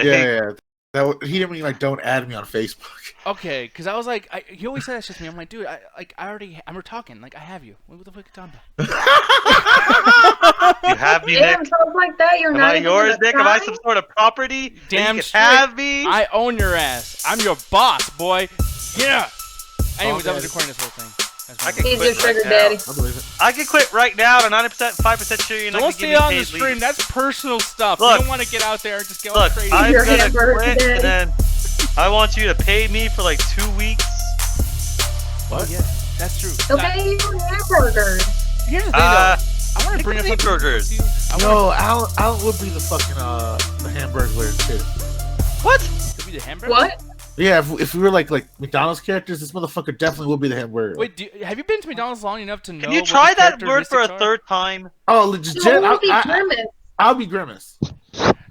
like. Yeah. He didn't mean like don't add me on Facebook. Okay, because I was like, he always said that shit to me. I'm like, dude, we're talking. Like, I have you. What the fuck are you talking about? You have me, Damn, Nick. talk like that. You're Am not I even yours, gonna Nick? Am I try? some sort of property? Damn you straight. can have me. I own your ass. I'm your boss, boy. Yeah. Anyways, I was recording this whole thing. I can He's quit your sugar right daddy. now. I believe it. I can quit right now. I'm 90%, 5% sure you're not Don't gonna stay give me on the paid stream. leave. That's personal stuff. Look. You don't want to get out there and just get all Look, crazy. I'm Your gonna hamburger quit, today. and then I want you to pay me for like 2 weeks. Oh, yeah, that's true. They'll pay you hamburgers. Here's the thing, though. I want to bring up something burgers. to you. No, Alan would be the fucking the Hamburglar too. What? Could be the hamburger. What? Yeah, if we were like McDonald's characters, this motherfucker definitely would be the Hamburglar. Wait, have you been to McDonald's long enough to know? Can you what try the that word for a characteristics are? third time? Oh, legit. No, it won't be Grimace. I'll be Grimace.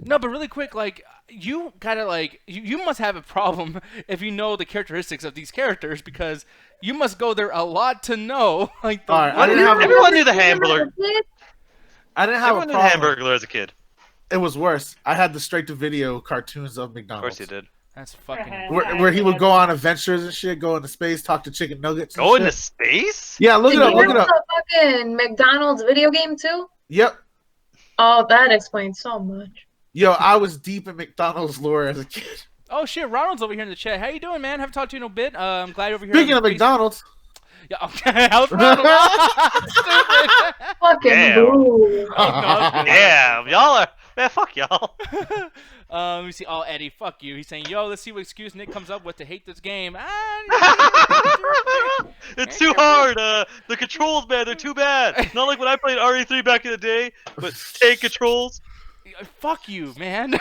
No, but really quick, like you gotta like you must have a problem if you know the characteristics of these characters because you must go there a lot to know. Like, All right, I didn't have Everyone knew the Hamburglar. I didn't have Everyone a knew the problem. Hamburglar as a kid. It was worse. I had the straight-to-video cartoons of Of McDonald's. course you did. that's fucking. Where he would go on adventures and shit, go into space, talk to chicken nuggets. and Go into shit. space? Yeah, look Did it up. you Look it have up. the fucking McDonald's video game too? Yep. Oh, that explains so much. Yo, I was deep in McDonald's lore as a kid. Oh shit, Ronald's over here in the chat. How you doing, man? Haven't talked to you in a bit. I'm glad over here. Speaking on of the McDonald's, Yeah, okay. How's Ronald? Stupid. Fucking Damn. boo. Yeah, y'all are. Man, fuck y'all. Let me see. Oh, Eddie, fuck you. He's saying, yo, let's see what excuse Nick comes up with to hate this game. Ah, It's too hard. The controls, man, they're too bad. Not like when I played RE3 back in the day, but tank controls. fuck you, man.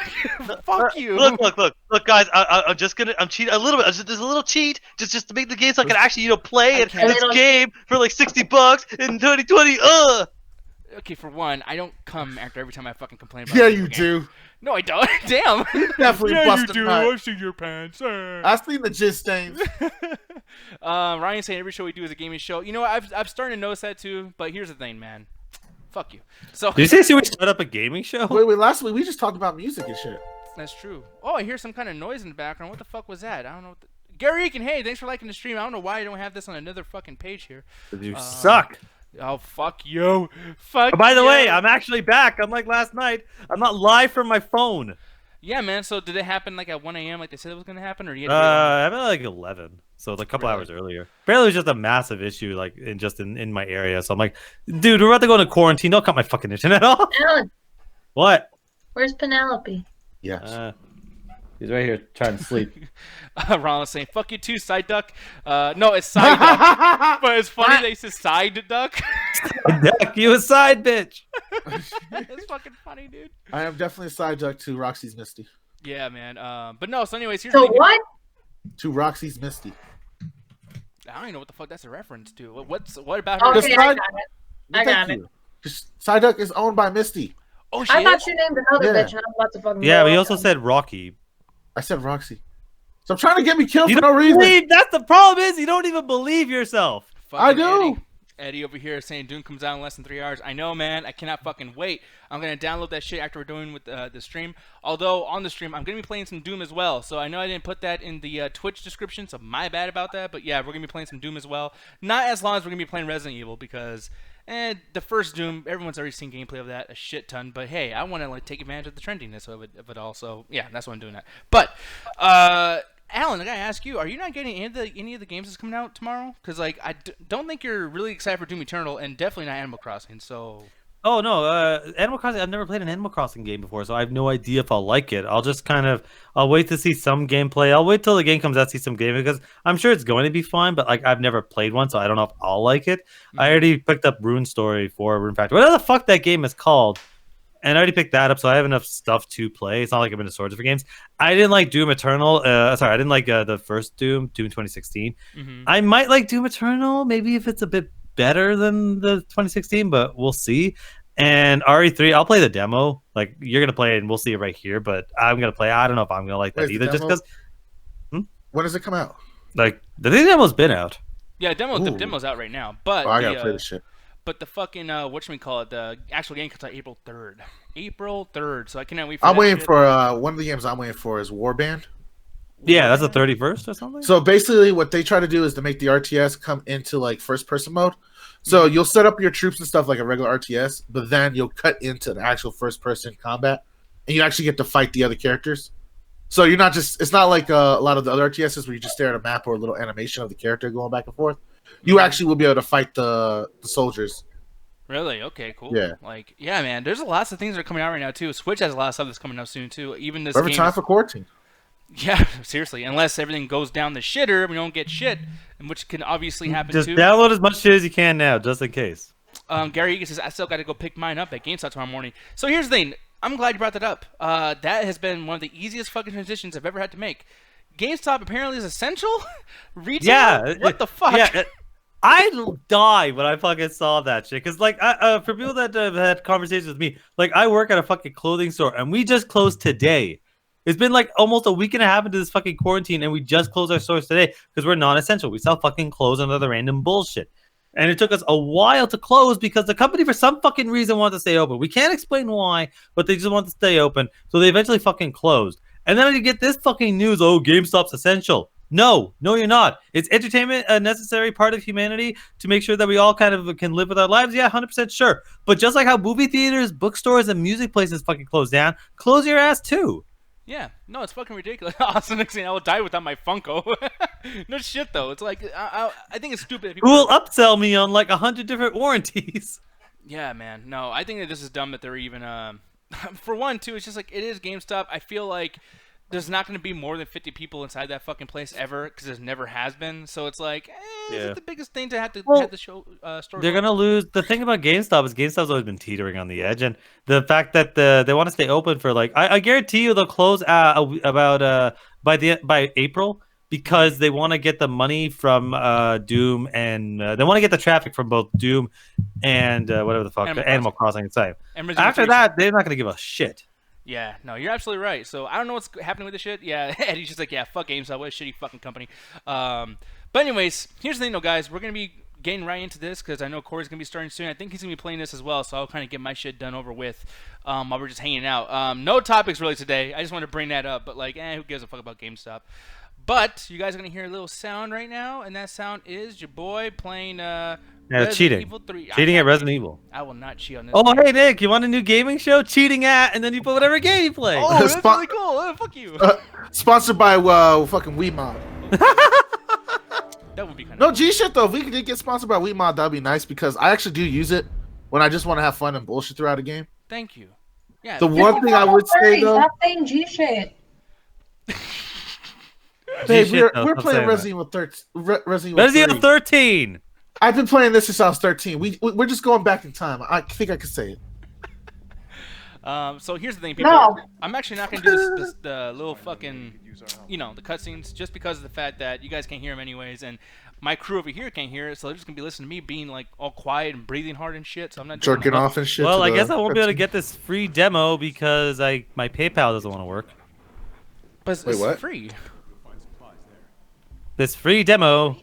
Fuck you. Look, guys. I'm just gonna. I'm cheating a little bit. There's a little cheat, just to make the game so I can actually, play Okay. this game for like $60 in 2020. Okay, for one, I don't come after every time I fucking complain about yeah, a you video game. do. No, I don't. Damn. Definitely yeah, you busted do. nut. I've seen your pants. I've seen the jizz stains. Ryan saying every show we do is a gaming show. You know what? I've started to notice that too. But here's the thing, man. Fuck you. So Did you say we start up a gaming show? Wait, last week we just talked about music and shit. that's true. Oh, I hear some kind of noise in the background. What the fuck was that? I don't know. Gary Eakin, hey, thanks for liking the stream. I don't know why I don't have this on another fucking page here. You suck. Oh, fuck you. Fuck Oh, by the you. way, I'm actually back. Unlike last night, I'm not live from my phone. Yeah, man. So did it happen like at 1 a.m. like they said it was going to happen? Or you had to wait I'm at like 11, so it's a couple hours earlier. Apparently, it was just a massive issue, like in my area. So I'm like, dude, we're about to go into quarantine. Don't cut my fucking internet off. Alan, What? where's Penelope? Yes. He's right here trying to sleep. Ronald's saying, fuck you too, side duck. No, it's side duck. But it's funny they say side duck. Duck, you a side bitch. It's fucking funny, dude. I am definitely a side duck to Roxy's Misty. Yeah, man. But no, so anyways, here's So the thing. what? To Roxy's Misty. I don't even know what the fuck that's a reference to. What about her? Okay, Just I side- got it. I Thank got it. you. Side duck is owned by Misty. Oh, I shit. thought you named another Yeah. bitch, and I'm about to fucking. Yeah, blow but he up also on said Rocky. I said Roxy. So I'm trying to get me killed You for no don't reason. believe, that's the problem is you don't even believe yourself. Fucking I do. Eddie over here saying Doom comes out in less than 3 hours. I know, man. I cannot fucking wait. I'm gonna download that shit after we're doing with the stream. Although on the stream, I'm gonna be playing some Doom as well. So I know I didn't put that in the Twitch description, so my bad about that. But yeah, we're gonna be playing some Doom as well. Not as long as we're gonna be playing Resident Evil because, the first Doom, everyone's already seen gameplay of that a shit ton. But hey, I want to like take advantage of the trendiness of it all. So yeah, that's why I'm doing that. But Alan, I gotta ask you: are you not getting any of the games that's coming out tomorrow? Because like I don't think you're really excited for Doom Eternal, and definitely not Animal Crossing. So Oh no, Animal Crossing. I've never played an Animal Crossing game before, so I have no idea if I'll like it. I'll wait to see some gameplay. I'll wait till the game comes out to see some gameplay because I'm sure it's going to be fine. But like I've never played one, so I don't know if I'll like it. I already picked up Rune Story for Rune Factory. Whatever the fuck that game is called. And I already picked that up, so I have enough stuff to play. It's not like I'm into swords for games. I didn't like Doom Eternal. I didn't like the first Doom 2016. I might like Doom Eternal, maybe if it's a bit better than the 2016, but we'll see. And RE3, I'll play the demo. Like, you're going to play it, and we'll see it right here, but I'm going to play I don't know if I'm going to like that Wait, either, the just demo? because, When does it come out? like, the demo's been out. yeah, the Ooh. demo's out right now. But Oh, I gotta play this shit. but the fucking whatchamacallit, the actual game comes out April 3rd. April 3rd. So I cannot wait for I'm that waiting shit. for one of the games I'm waiting for is Warband. Yeah, that's the 31st or something. So basically, what they try to do is to make the RTS come into like first-person mode. So you'll set up your troops and stuff like a regular RTS, but then you'll cut into the actual first-person combat, and you actually get to fight the other characters. So you're not just, it's not like a lot of the other RTSs where you just stare at a map or a little animation of the character going back and forth. You actually will be able to fight the soldiers. Really? Okay, cool. Yeah. Like, yeah, man. There's lots of things that are coming out right now too. Switch has a lot of stuff that's coming out soon too. Even this Every game. time is- for quarantine. Yeah, seriously. Unless everything goes down the shitter, we don't get shit, and which can obviously happen Just too. download as much shit as you can now, just in case. Gary Egan says I still got to go pick mine up at GameStop tomorrow morning. So here's the thing. I'm glad you brought that up. That has been one of the easiest fucking transitions I've ever had to make. GameStop apparently is essential. Retail. Yeah. What the fuck? Yeah. I die when I fucking saw that shit. Because, like, for people that have had conversations with me, like, I work at a fucking clothing store, and we just closed today. It's been, like, almost a week and a half into this fucking quarantine, and we just closed our stores today because we're non-essential. We sell fucking clothes and other random bullshit. And it took us a while to close because the company, for some fucking reason, wanted to stay open. We can't explain why, but they just want to stay open. So they eventually fucking closed. And then you get this fucking news, oh, GameStop's essential. No, you're not. It's entertainment, a necessary part of humanity to make sure that we all kind of can live with our lives. Yeah, 100% sure. But just like how movie theaters, bookstores, and music places fucking close down, close your ass too. Yeah, no, it's fucking ridiculous. Also, next thing I will die without my Funko. No shit though. It's like I think it's stupid. That people Who will upsell me on like 100 different warranties? Yeah, man. No, I think that this is dumb that they're even. For one, too, it's just like it is GameStop. I feel like there's not going to be more than 50 people inside that fucking place ever because there never has been. So it's like, is it the biggest thing to have to have the show store? They're gonna lose. The thing about GameStop is GameStop's always been teetering on the edge, and the fact that they want to stay open for like I guarantee you they'll close about by April because they want to get the money from Doom and they want to get the traffic from both Doom and whatever the fuck Animal Crossing inside. After that, they're not gonna give a shit. Yeah, no, you're absolutely right. So I don't know what's happening with this shit. Yeah, Eddie's just like, yeah, fuck GameStop, what a shitty fucking company. But anyways, here's the thing, though, guys. We're gonna be getting right into this because I know Corey's gonna be starting soon. I think he's gonna be playing this as well, so I'll kind of get my shit done over with while we're just hanging out. No topics really today. I just want to bring that up, but like, who gives a fuck about GameStop? But you guys are gonna hear a little sound right now, and that sound is your boy playing. Cheating. Evil 3. Cheating at Resident Evil. I will not cheat on this. Oh, game. hey, Nick, you want a new gaming show? Cheating at, and then you put whatever game you play. Oh, that's really cool. Oh, fuck you. Sponsored by fucking WeMod. That would be kind of No, G shit though. If we could get sponsored by WeMod, that'd be nice because I actually do use it when I just want to have fun and bullshit throughout a game. Thank you. Yeah. The one thing I would say though, Stop saying G shit. Babe, G-shit, we're stop playing saying Resident Evil 13. Resident Evil 13. I've been playing this since I was 13. We're just going back in time. I think I could say it. So here's the thing, people. No. I'm actually not gonna do this the little fucking, the cutscenes, just because of the fact that you guys can't hear them anyways, and my crew over here can't hear it, so they're just gonna be listening to me being like all quiet and breathing hard and shit. So I'm not doing Jerking that. off and shit. Well, to I the guess I won't be able to cutscene. get this free demo because my PayPal doesn't want to work. But it's, Wait, it's what? free. This free demo.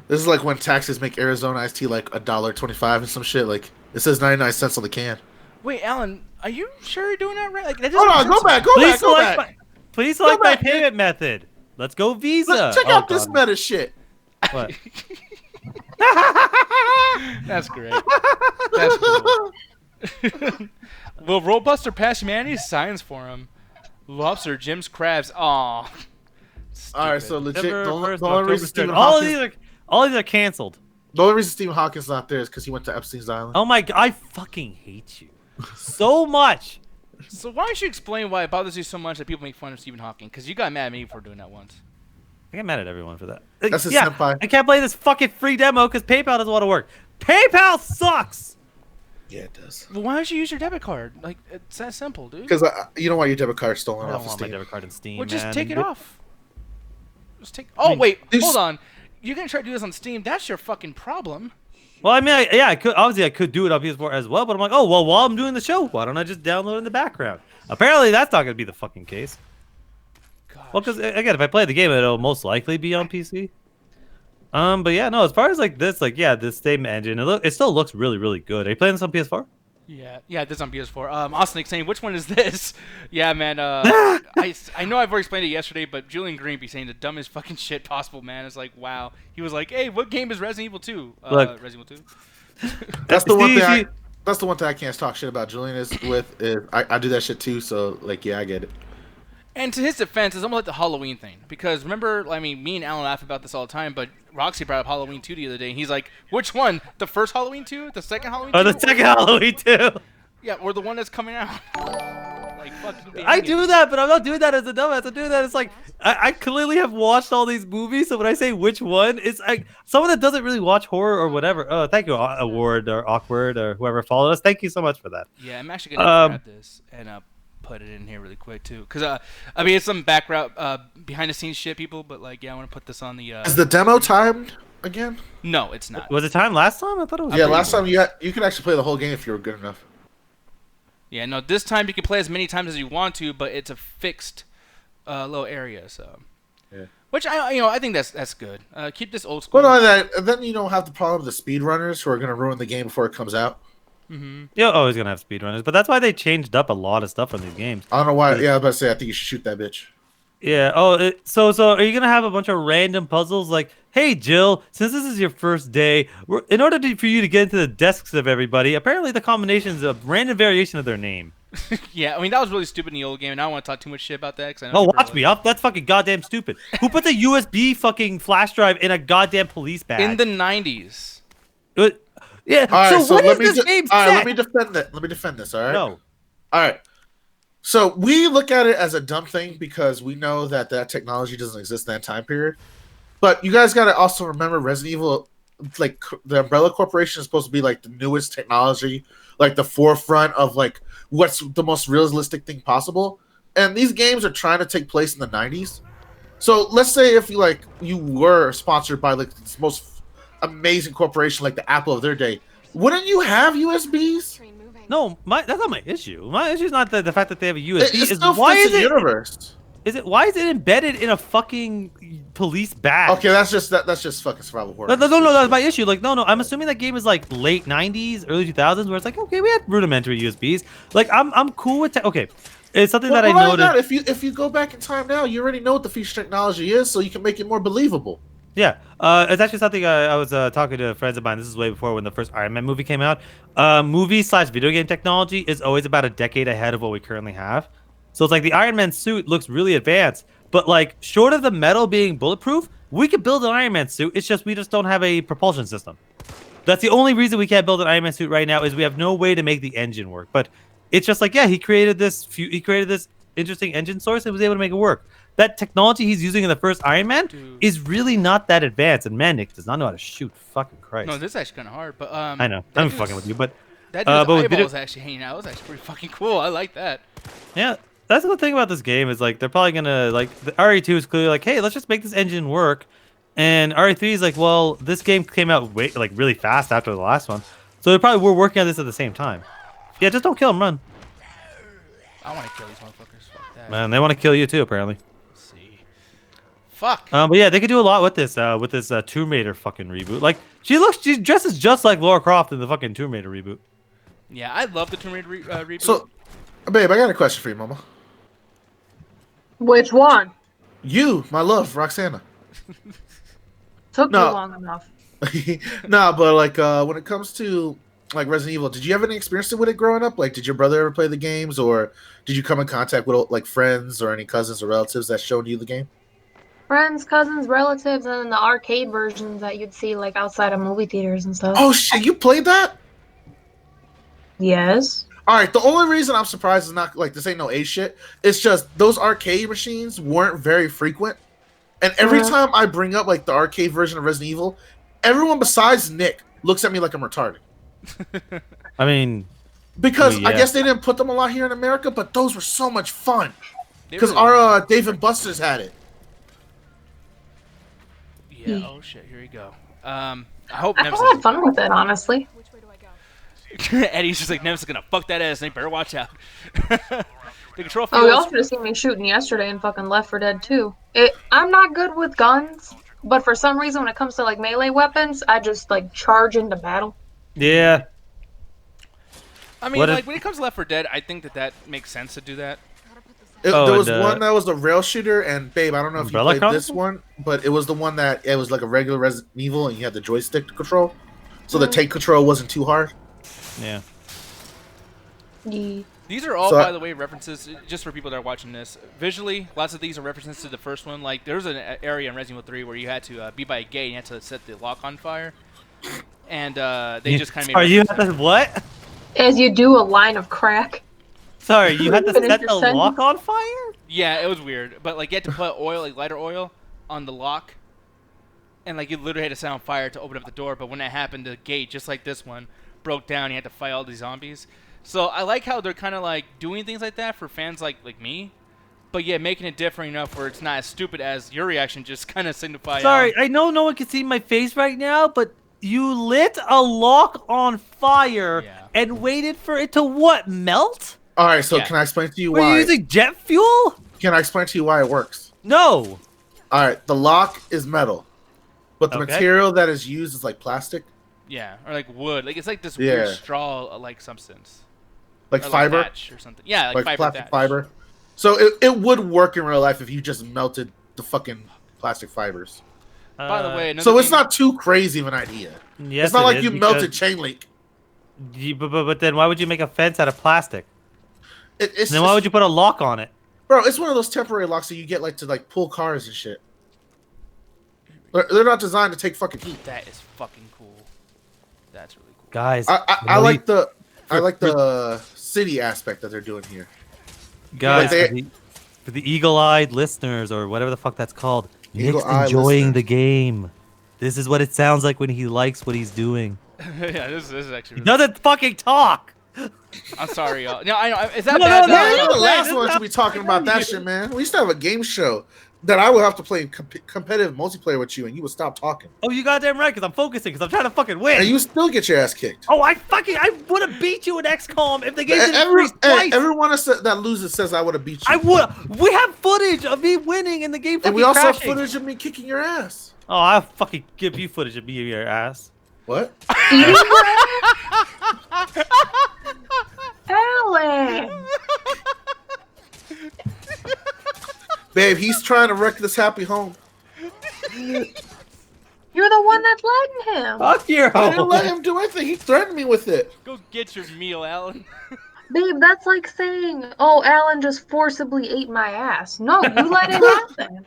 This is like when taxes make Arizona iced tea like $1.25 and some shit. Like it says 99 cents on the can. Wait, Alan, are you sure you're doing that right? Like, that Hold doesn't on, go back, go Please back, go select back. please select my back, Nick. payment method. Let's go Visa. Look, check Oh, out this God. meta shit. What? That's great. That's cool. Will Rollbuster pass humanity's science for him? Lobster, Jim's crabs. Aw. All right, so legit. The September only 1st, the only October reason 3rd. Stephen all Hawkins, of these are canceled. the only reason Stephen Hawkins not there is because he went to Epstein's Island. Oh my god, I fucking hate you so much. So why don't you explain why it bothers you so much that people make fun of Stephen Hawking? Because you got mad at me for doing that once. I get mad at everyone for that. That's his yeah, senpai. I can't play this fucking free demo because PayPal doesn't want to work. PayPal sucks. Yeah, it does. Well, why don't you use your debit card? Like, it's that simple, dude. Because you don't want your debit card stolen I don't off of want my Steam. debit card in Steam. Well, just man. take it off. Just take. Oh mean, wait, this- hold on. You're gonna try to do this on Steam? That's your fucking problem. Well, I mean, I could obviously I could do it on PS4 as well, but I'm like, oh well, while I'm doing the show, why don't I just download it in the background? Apparently, that's not gonna be the fucking case. Gosh. Well, because again, if I play the game, it'll most likely be on PC. But yeah, no. As far as like this, like yeah, this same engine, it still looks really, really good. Are you playing this on PS4? Yeah, this is on PS4. Austin saying, which one is this? Yeah, man. I know I've already explained it yesterday, but Julian Green be saying the dumbest fucking shit possible, man. It's like, wow. He was like, hey, what game is Resident Evil 2? Look. Resident Evil 2. That's the one See, thing. see- That's the one thing I can't talk shit about Julian is I do that shit too. So like, yeah, I get it. And to his defense, it's almost like the Halloween thing. Because remember, I mean, me and Alan laugh about this all the time, but Roxy brought up Halloween 2 the other day, and he's like, which one? The first Halloween 2? The second Halloween 2? Oh, the second Halloween too. Yeah, or the one that's coming out. Like, fucking I do that, but I'm not doing that as a dumbass. I do that. It's like I clearly have watched all these movies, so when I say which one, it's like someone that doesn't really watch horror or whatever. Oh, thank you, Award or Awkward or whoever followed us. Thank you so much for that. Yeah, I'm actually gonna grab this and put it in here really quick too, because I mean it's some background behind the scenes shit, people. But like, yeah, I want to put this on the. Is the demo timed again? No, it's not. Was it time last time? I thought it was. Yeah, last time you could actually play the whole game if you were good enough. Yeah, no, this time you can play as many times as you want to, but it's a fixed little area. So. Yeah. Which I think that's good. Keep this old school. Well, no, that then you don't have the problem of the speedrunners who are going to ruin the game before it comes out. You're always gonna have speedrunners, but that's why they changed up a lot of stuff from these games. I don't know why. Yeah, I was about to say I think you should shoot that bitch. Yeah. Oh, so are you gonna have a bunch of random puzzles like, hey Jill, since this is your first day, in order for you to get into the desks of everybody, apparently the combination is a random variation of their name. Yeah, I mean that was really stupid in the old game, and I don't want to talk too much shit about that. Cause I know Oh, people are watch like- me up. That's fucking goddamn stupid. Who put the USB fucking flash drive in a goddamn police bag? in the 90s. Yeah. All right, so what let is me this game all right, set? let me defend that. Let me defend this. All right. No. All right. So we look at it as a dumb thing because we know that technology doesn't exist in that time period. But you guys got to also remember Resident Evil, like the Umbrella Corporation is supposed to be like the newest technology, like the forefront of like what's the most realistic thing possible. And these games are trying to take place in the 90s. So let's say if you were sponsored by like this most amazing corporation like the Apple of their day, wouldn't you have USBs? No, that's not my issue. My issue is not the fact that they have a USB. It Is still why fits is the it? universe. Why is it embedded in a fucking police bag? Okay, that's just fucking survival horror. No, that's my issue. Like, no, I'm assuming that game is like late '90s, early 2000s, where it's like, okay, we had rudimentary USBs. Like, I'm cool with that. Okay, it's something that I Why noted. not? If you go back in time now, you already know what the future technology is, so you can make it more believable. Yeah, it's actually something I was talking to friends of mine. This is way before when the first Iron Man movie came out. Movie/video game technology is always about a decade ahead of what we currently have. So it's like the Iron Man suit looks really advanced, but like short of the metal being bulletproof, we could build an Iron Man suit. It's just we just don't have a propulsion system. That's the only reason we can't build an Iron Man suit right now is we have no way to make the engine work. But it's just like, yeah, he created this interesting engine source and was able to make it work. That technology he's using in the first Iron Man is really not that advanced, and man, Nick does not know how to shoot. Fucking Christ. No, this is actually kind of hard, but I know. I'm fucking with you, but that but dude's with eyeballs actually hanging out. It was actually pretty fucking cool. I like that. yeah, that's the thing about this game is like they're probably gonna like the RE2 is clearly like, hey, let's just make this engine work, and RE3 is like, well, this game came out really fast after the last one, so they probably were working on this at the same time. Yeah, just don't kill him, run. I want to kill these motherfuckers. Fuck that. Man, they want to kill you too, apparently. Let's see. Fuck. But yeah, they could do a lot with this Tomb Raider fucking reboot. Like she dresses just like Lara Croft in the fucking Tomb Raider reboot. Yeah, I love the Tomb Raider reboot. So, babe, I got a question for you, Mama. Which one? You, my love, Roxana. Took No. you long enough. Nah, but like when it comes to like Resident Evil, did you have any experience with it growing up? Like, did your brother ever play the games, or did you come in contact with like friends or any cousins or relatives that showed you the game? Friends, cousins, relatives, and the arcade versions that you'd see like outside of movie theaters and stuff. Oh shit, you played that? Yes. All right. The only reason I'm surprised is not like this ain't no A shit. It's just those arcade machines weren't very frequent, and every Uh-huh. time I bring up like the arcade version of Resident Evil, everyone besides Nick looks at me like I'm retarded. I mean, Because Yeah. I guess they didn't put them a lot here in America, but those were so much fun. They Because really- our Dave and Buster's had it. Yeah. Oh shit. Here we go. I hope I Nemesis. had fun with it, honestly. Which way do I go? Eddie's just like, Nemesis is gonna fuck that ass. They better watch out. The control Oh, y'all feels. should have seen me shooting yesterday in fucking Left 4 Dead 2. I'm not good with guns, But for some reason, when it comes to like melee weapons, I just like charge into battle. Yeah. I mean, What like if- when it comes to Left 4 Dead, I think that makes sense to do that. Oh, There was and, one that was a rail shooter, and babe, I don't know if you Umbrella played this Chronicles? one, but it was the one that it was like a regular Resident Evil, and you had the joystick to control, so the tank control wasn't too hard. Yeah. Yeah. These are all, So by the way, references, just for people that are watching this. Visually, lots of these are references to the first one. Like, there was an area in Resident Evil 3 where you had to be by a gate and you had to set the lock on fire. And they just kind of made Sorry, you reference had to to what? As you do a line of crack. Sorry, you had to Finish set your the sentence. lock on fire? Yeah, it was weird. But, like, you had to put oil, like lighter oil, on the lock. And, like, you literally had to set on fire to open up the door. But when that happened, the gate, just like this one, broke down. You had to fight all these zombies. So I like how they're kind of, like, doing things like that for fans like me. But, yeah, making it different enough where it's not as stupid as your reaction just kind of signify. Sorry, I know no one can see my face right now, but you lit a lock on fire Yeah. and waited for it to what, melt? All right, so Yeah. can I explain to you Were you why? using jet fuel? Can I explain to you why it works? No. All right, the lock is metal, but the Okay. material that is used is like plastic, Yeah, or like wood. Like it's like this Yeah. weird straw-like substance. like Or fiber, like thatch or something. Yeah, like fiber plastic thatch. fiber. So it would work in real life if you just melted the fucking plastic fibers. By the way, another So it's thing- not too crazy of an idea. yes, It's not it like is you because melted chain link. but then why would you make a fence out of plastic? It's And then why would you put a lock on it? bro? It's one of those temporary locks that you get like to like pull cars and shit. They're not designed to take fucking heat. That is fucking cool. That's really cool. Guys, I like the city aspect that they're doing here. guys, Like for the eagle-eyed listeners or whatever the fuck that's called, Nick's Eagle-eyed enjoying listeners. the game. This is what it sounds like when he likes what he's doing. Yeah, this is actually. He Really doesn't fucking talk. I'm sorry, y'all. No, I know. Is that No, bad? no, Man, no, you're no, the no, last no, one no, to be talking about that shit, man. We used to have a game show that I would have to play competitive multiplayer with you, and you would stop talking, Oh, you goddamn right, because I'm focusing, because I'm trying to fucking win. and you still get your ass kicked. Oh, I would have beat you in XCOM if the game didn't Every, freeze twice. everyone that loses says I would have beat you. I would. We have footage of me winning and the game fucking and we also have crashing. footage of me kicking your ass. Oh, I'll fucking give you footage of me in your ass. What? Alan! Babe, he's trying to wreck this happy home. You're the one that's letting him. Fuck your I didn't let him do anything. He threatened me with it. Go get your meal, Alan. Babe, that's like saying, oh, Alan just forcibly ate my ass. No, you let it happen.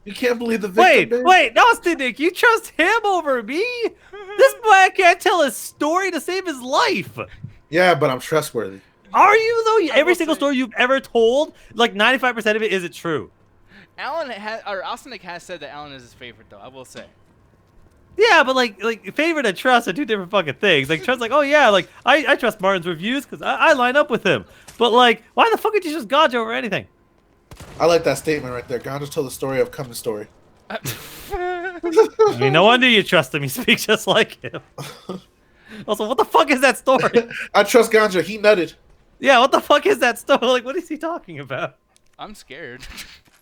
You can't believe the victim. Wait, babe. no, Nick, you trust him over me? This man can't tell his story to save his life. Yeah, but I'm trustworthy. Are you though? Every will single say- story you've ever told, like 95% of it isn't true. Alan Austin has said that Alan is his favorite, though. I will say. Yeah, but like favorite and trust are two different fucking things. Like trust, like oh yeah, like I trust Martin's reviews because I line up with him. But like, why the fuck would you just gouge over anything? I like that statement right there. God just told the story of coming story. I mean, no wonder you trust him. You speak just like him. Also, what the fuck is that story? I trust Ganja. He nutted. Yeah, what the fuck is that story? Like, what is he talking about? I'm scared.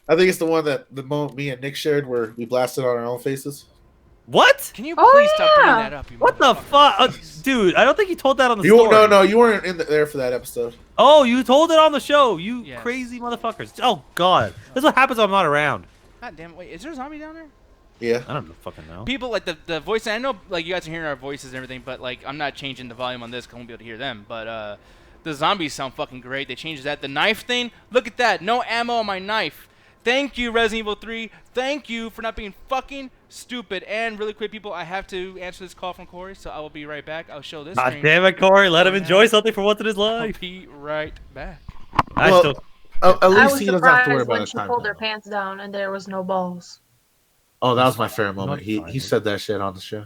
I think it's the one that the moment me and Nick shared where we blasted on our own faces. What? Can you Oh, please stop bringing yeah. that up? You What the fuck, dude? I don't think he told that on the You story. no, you weren't there for that episode. Oh, you told it on the show. You Yes. crazy motherfuckers. Oh god, this is what happens when I'm not around. God damn it! Wait, is there a zombie down there? Yeah. I don't fucking know. People like the voice. I know like you guys are hearing our voices and everything, but like I'm not changing the volume on this because I won't be able to hear them. But the zombies sound fucking great. They changed that. The knife thing. Look at that. No ammo on my knife. Thank you, Resident Evil 3. Thank you for not being fucking stupid. And really quick, people, I have to answer this call from Corey, so I will be right back. I'll show this. God screen. damn it, Corey. Let him Oh, enjoy no. something for once in his I'll life. be right back. I Well, still. At I least was he doesn't have to worry surprised about when his she time. pulled her now. pants down and there was no balls. Oh, that was my favorite moment. Not He fine. said that shit on the show.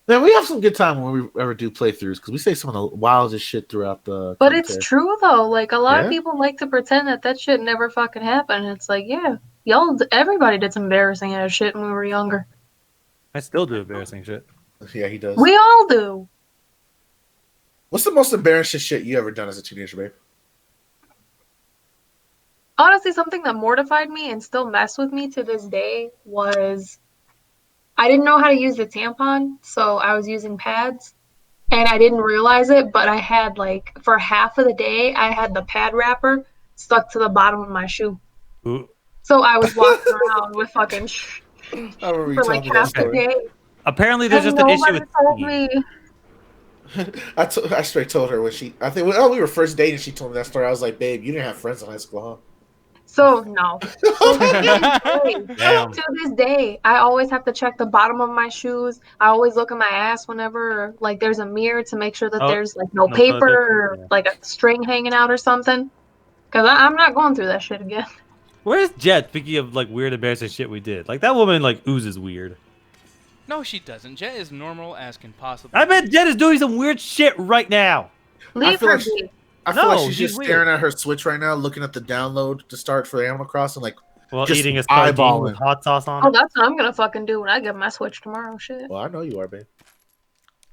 Then we have some good time when we ever do playthroughs because we say some of the wildest shit throughout the. But it's commentary. true though. Like a lot Yeah? of people like to pretend that shit never fucking happened. It's like, yeah, everybody did some embarrassing ass shit when we were younger. I still do embarrassing shit. Yeah, he does. We all do. What's the most embarrassing shit you ever done as a teenager, babe? Honestly, something that mortified me and still mess with me to this day was I didn't know how to use the tampon, so I was using pads. And I didn't realize it, but I had like for half of the day, I had the pad wrapper stuck to the bottom of my shoe. Ooh. So I was walking around with fucking I remember you for like telling me that half the story. day. Apparently, there's And just an issue nobody with told team. me. I straight told her when I think when we were first dating, she told me that story. I was like, babe, you didn't have friends in high school, So no. So Damn. to this day, I always have to check the bottom of my shoes. I always look at my ass whenever like there's a mirror to make sure that Oh, there's like no no paper toilet paper, or yeah. like a string hanging out or something. Because I'm not going through that shit again. Where's Jet? Speaking of like weird, embarrassing shit we did, like that woman like oozes weird. No, she doesn't. Jet is normal as can possibly. I bet Jet is doing some weird shit right now. Leave feel her like she- be. I feel like No, she's she's just weird. staring at her Switch right now, looking at the download to start for Animal Crossing. Like, While Just eating a sardine eyeballing. with hot sauce on Oh, it. that's what I'm gonna fucking do when I get my Switch tomorrow. Shit. well, I know you are, babe.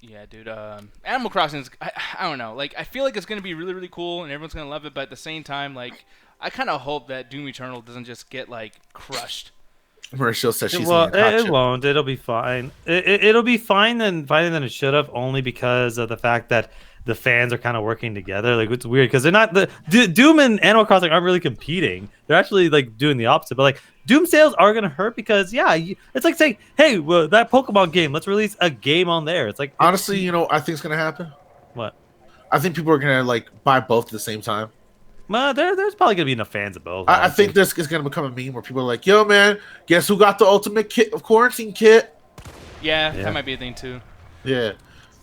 Yeah, dude. Animal Crossing is. I don't know. Like, I feel like it's gonna be really, really cool, and everyone's gonna love it. But at the same time, like, I kind of hope that Doom Eternal doesn't just get like crushed. Mauricio says she's Well, eating hot it chip. won't. It'll be fine. It'll be fine and finer than it should have, only because of the fact that the fans are kind of working together. Like, it's weird because they're not Doom and Animal Crossing aren't really competing. They're actually like doing the opposite. But like, Doom sales are gonna hurt because it's like saying, hey, well, that Pokemon game, let's release a game on there. It's like Honestly, you know, I think it's gonna happen. What? I think people are gonna like buy both at the same time. Well, there's probably gonna be enough fans of both. I honestly. think this is gonna become a meme where people are like, "Yo, man, guess who got the ultimate quarantine kit?" Yeah, Yeah. that might be a thing too. Yeah.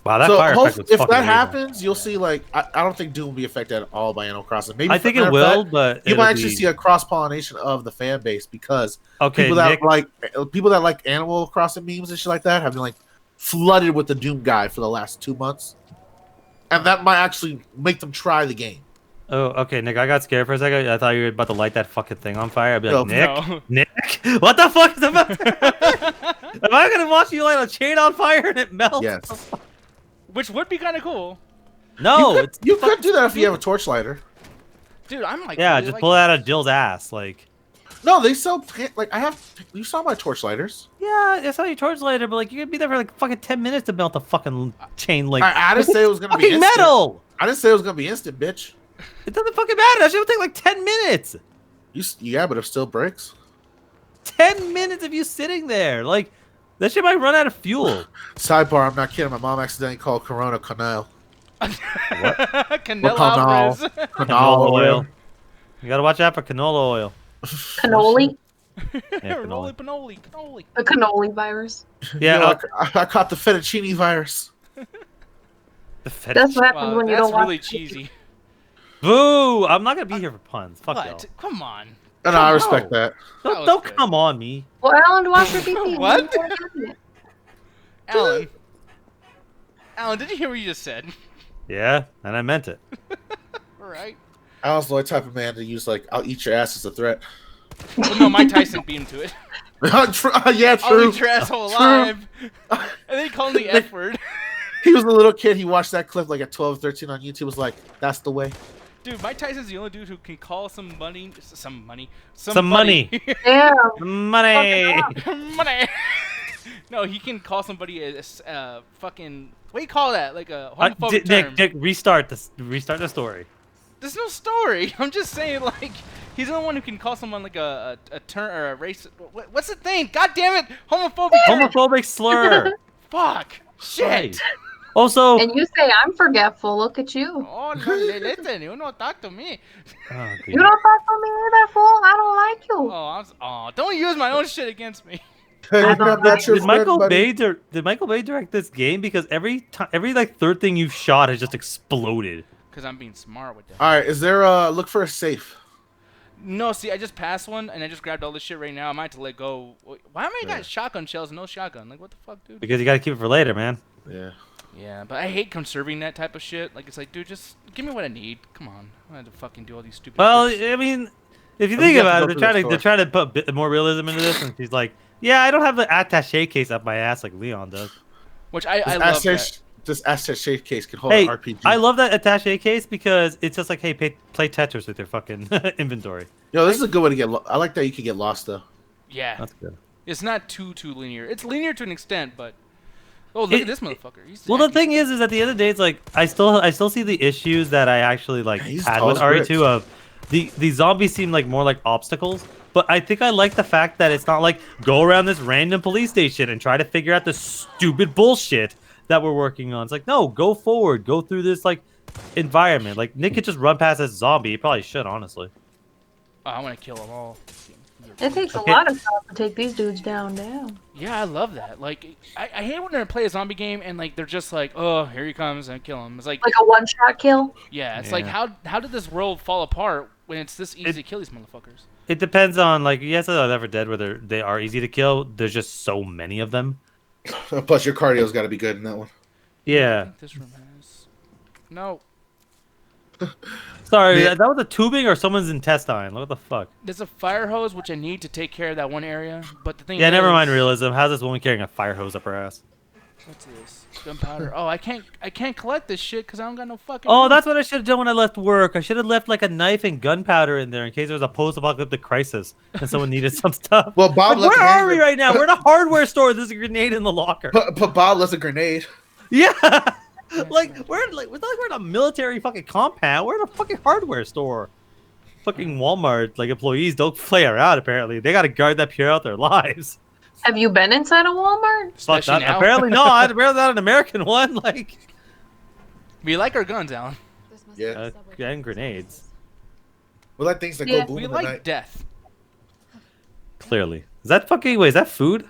Wow, that So fire effect was if fucking that amazing. happens, you'll see. Like, I don't think Doom will be affected at all by Animal Crossing. Maybe I think matter it of will, fact, but you it'll might actually be- see a cross pollination of the fan base because Okay, people that Nick, people that like Animal Crossing memes and shit like that have been like flooded with the Doom guy for the last 2 months, and that might actually make them try the game. Oh, okay, Nick. I got scared for a second. I thought you were about to light that fucking thing on fire. I'd be No, like, Nick, no. Nick, what the fuck is about to happen? Am I gonna watch you light a chain on fire and it melts? Yes, Which would be kind of cool, No, it's you could do that if you have a torch lighter. dude. I'm like, yeah. really Just like pull it out of Jill's ass, like. No, they sell like you saw my torch lighters. Yeah, I saw your torch later, but like you're gonna be there for like fucking 10 minutes to melt the fucking chain link. I didn't say it was gonna be fucking instant. metal. I didn't say it was gonna be instant, bitch. It doesn't fucking matter. That shit will take like 10 minutes. Yeah, but it still breaks. 10 minutes of you sitting there, like that shit might run out of fuel. Sidebar: I'm not kidding. My mom accidentally called Corona canal. Canelo Canal. Alvarez. Canola oil. You gotta watch out for canola oil. Cannoli. Yeah, Roly canola. panoli. The cannoli virus. Yeah, Yo, I caught the fettuccine virus. the fetish. That's what happens Wow, when you that's don't watch. really cheesy. Boo! I'm not gonna be here for puns. Fuck y'all. What? Come on. And I respect No. that. That Don't, was don't good. come on me. Well, Alan, wash your pee-pee. What? Alan. Alan, did you hear what you just said? Yeah, and I meant it. All right. I was the only type of man to use like "I'll eat your ass" as a threat. Well, no, Mike Tyson beat him to it. Yeah, I'll true. eat your asshole True. alive. And then he called him the F word. He was a little kid. He watched that clip like at 12, 13 on YouTube. Was like, "That's the way." Dude, Mike Tyson's the only dude who can call some money. Some money. Yeah. Money. Money. No, he can call somebody a fucking. What do you call that? Like a homophobic term. Nick, restart the story. There's no story. I'm just saying, like, he's the only one who can call someone like a term or a race. What's the thing? God damn it! Homophobic. term. Homophobic slur. Fuck. Shit. Right. Also, And you say I'm forgetful. Look at you. Oh, no, listen, you don't talk to me. oh, You don't talk to me either, fool. I don't like you. Oh, don't use my own shit against me. Hey, that's your did friend, Michael buddy. Bay direct this game? Because every like third thing you've shot has just exploded. Because I'm being smart with that. All right, is there look for a safe? No, see, I just passed one, and I just grabbed all this shit right now. I might have to let go. Why am I got shotgun shells and no shotgun? Like, what the fuck, dude? Because you gotta keep it for later, man. Yeah. Yeah, but I hate conserving that type of shit. Like, it's like, dude, just give me what I need. Come on. I don't have to fucking do all these stupid Well, tricks. I mean, if you I mean, think you have about to it, go through the they're trying to put a bit more realism into this, and she's like, "Yeah, I don't have the attaché case up my ass like Leon does." Which I love that. this attaché case can hold Hey, an RPG. I love that attaché case because it's just like, hey, play Tetris with your fucking inventory. Yo, this is a good way to get. I like that you can get lost though. Yeah. That's good. It's not too linear. It's linear to an extent, but oh, look at this motherfucker. He's Well, the acting- thing is at the end of the day, it's like I still see the issues that I actually like He's had tall with as bricks. RE2 of the zombies seem like more like obstacles. But I think I like the fact that it's not like go around this random police station and try to figure out the stupid bullshit that we're working on. It's like, no, go forward, go through this like environment. Like Nick could just run past this zombie. He probably should, honestly. Oh, I want to kill them all. It takes Okay. a lot of time to take these dudes down. Yeah, I love that. Like, I hate when they play a zombie game and like they're just like, oh, here he comes and kill him. It's like, Like a one-shot kill. yeah, it's like Yeah. how did this world fall apart when it's this easy to kill these motherfuckers? It depends on like yes, I Left 4 Dead where they are easy to kill. There's just so many of them. Plus, your cardio's got to be good in that one. I Yeah. think this room has. No, Sorry, Yeah. that was a tubing or someone's intestine. What the fuck? there's a fire hose which I need to take care of that one area, but the thing Yeah, is, never mind realism. How's this woman carrying a fire hose up her ass? What's this? Gunpowder. Oh, I can't collect this shit because I don't got no fucking. Oh, room. that's what I should have done when I left work. I should have left like a knife and gunpowder in there in case there was a post-apocalyptic crisis and someone needed some stuff. Well, Bob Like, left where a are hand we right now? We're in a hardware store. There's a grenade in the locker. But Bob left a grenade. Yeah. Like it's not like we're in a military fucking compound. We're in a fucking hardware store. Fucking Walmart like employees don't play around. Apparently, they got to guard that pure out their lives. Have you been inside a Walmart? Fuck Especially that. now. Apparently not. Apparently not an American one. Like We like our guns, Alan. Yeah. and grenades. Well, that things that Yeah. go boom We in the like night. death. Clearly, is that fucking? Wait, is that food?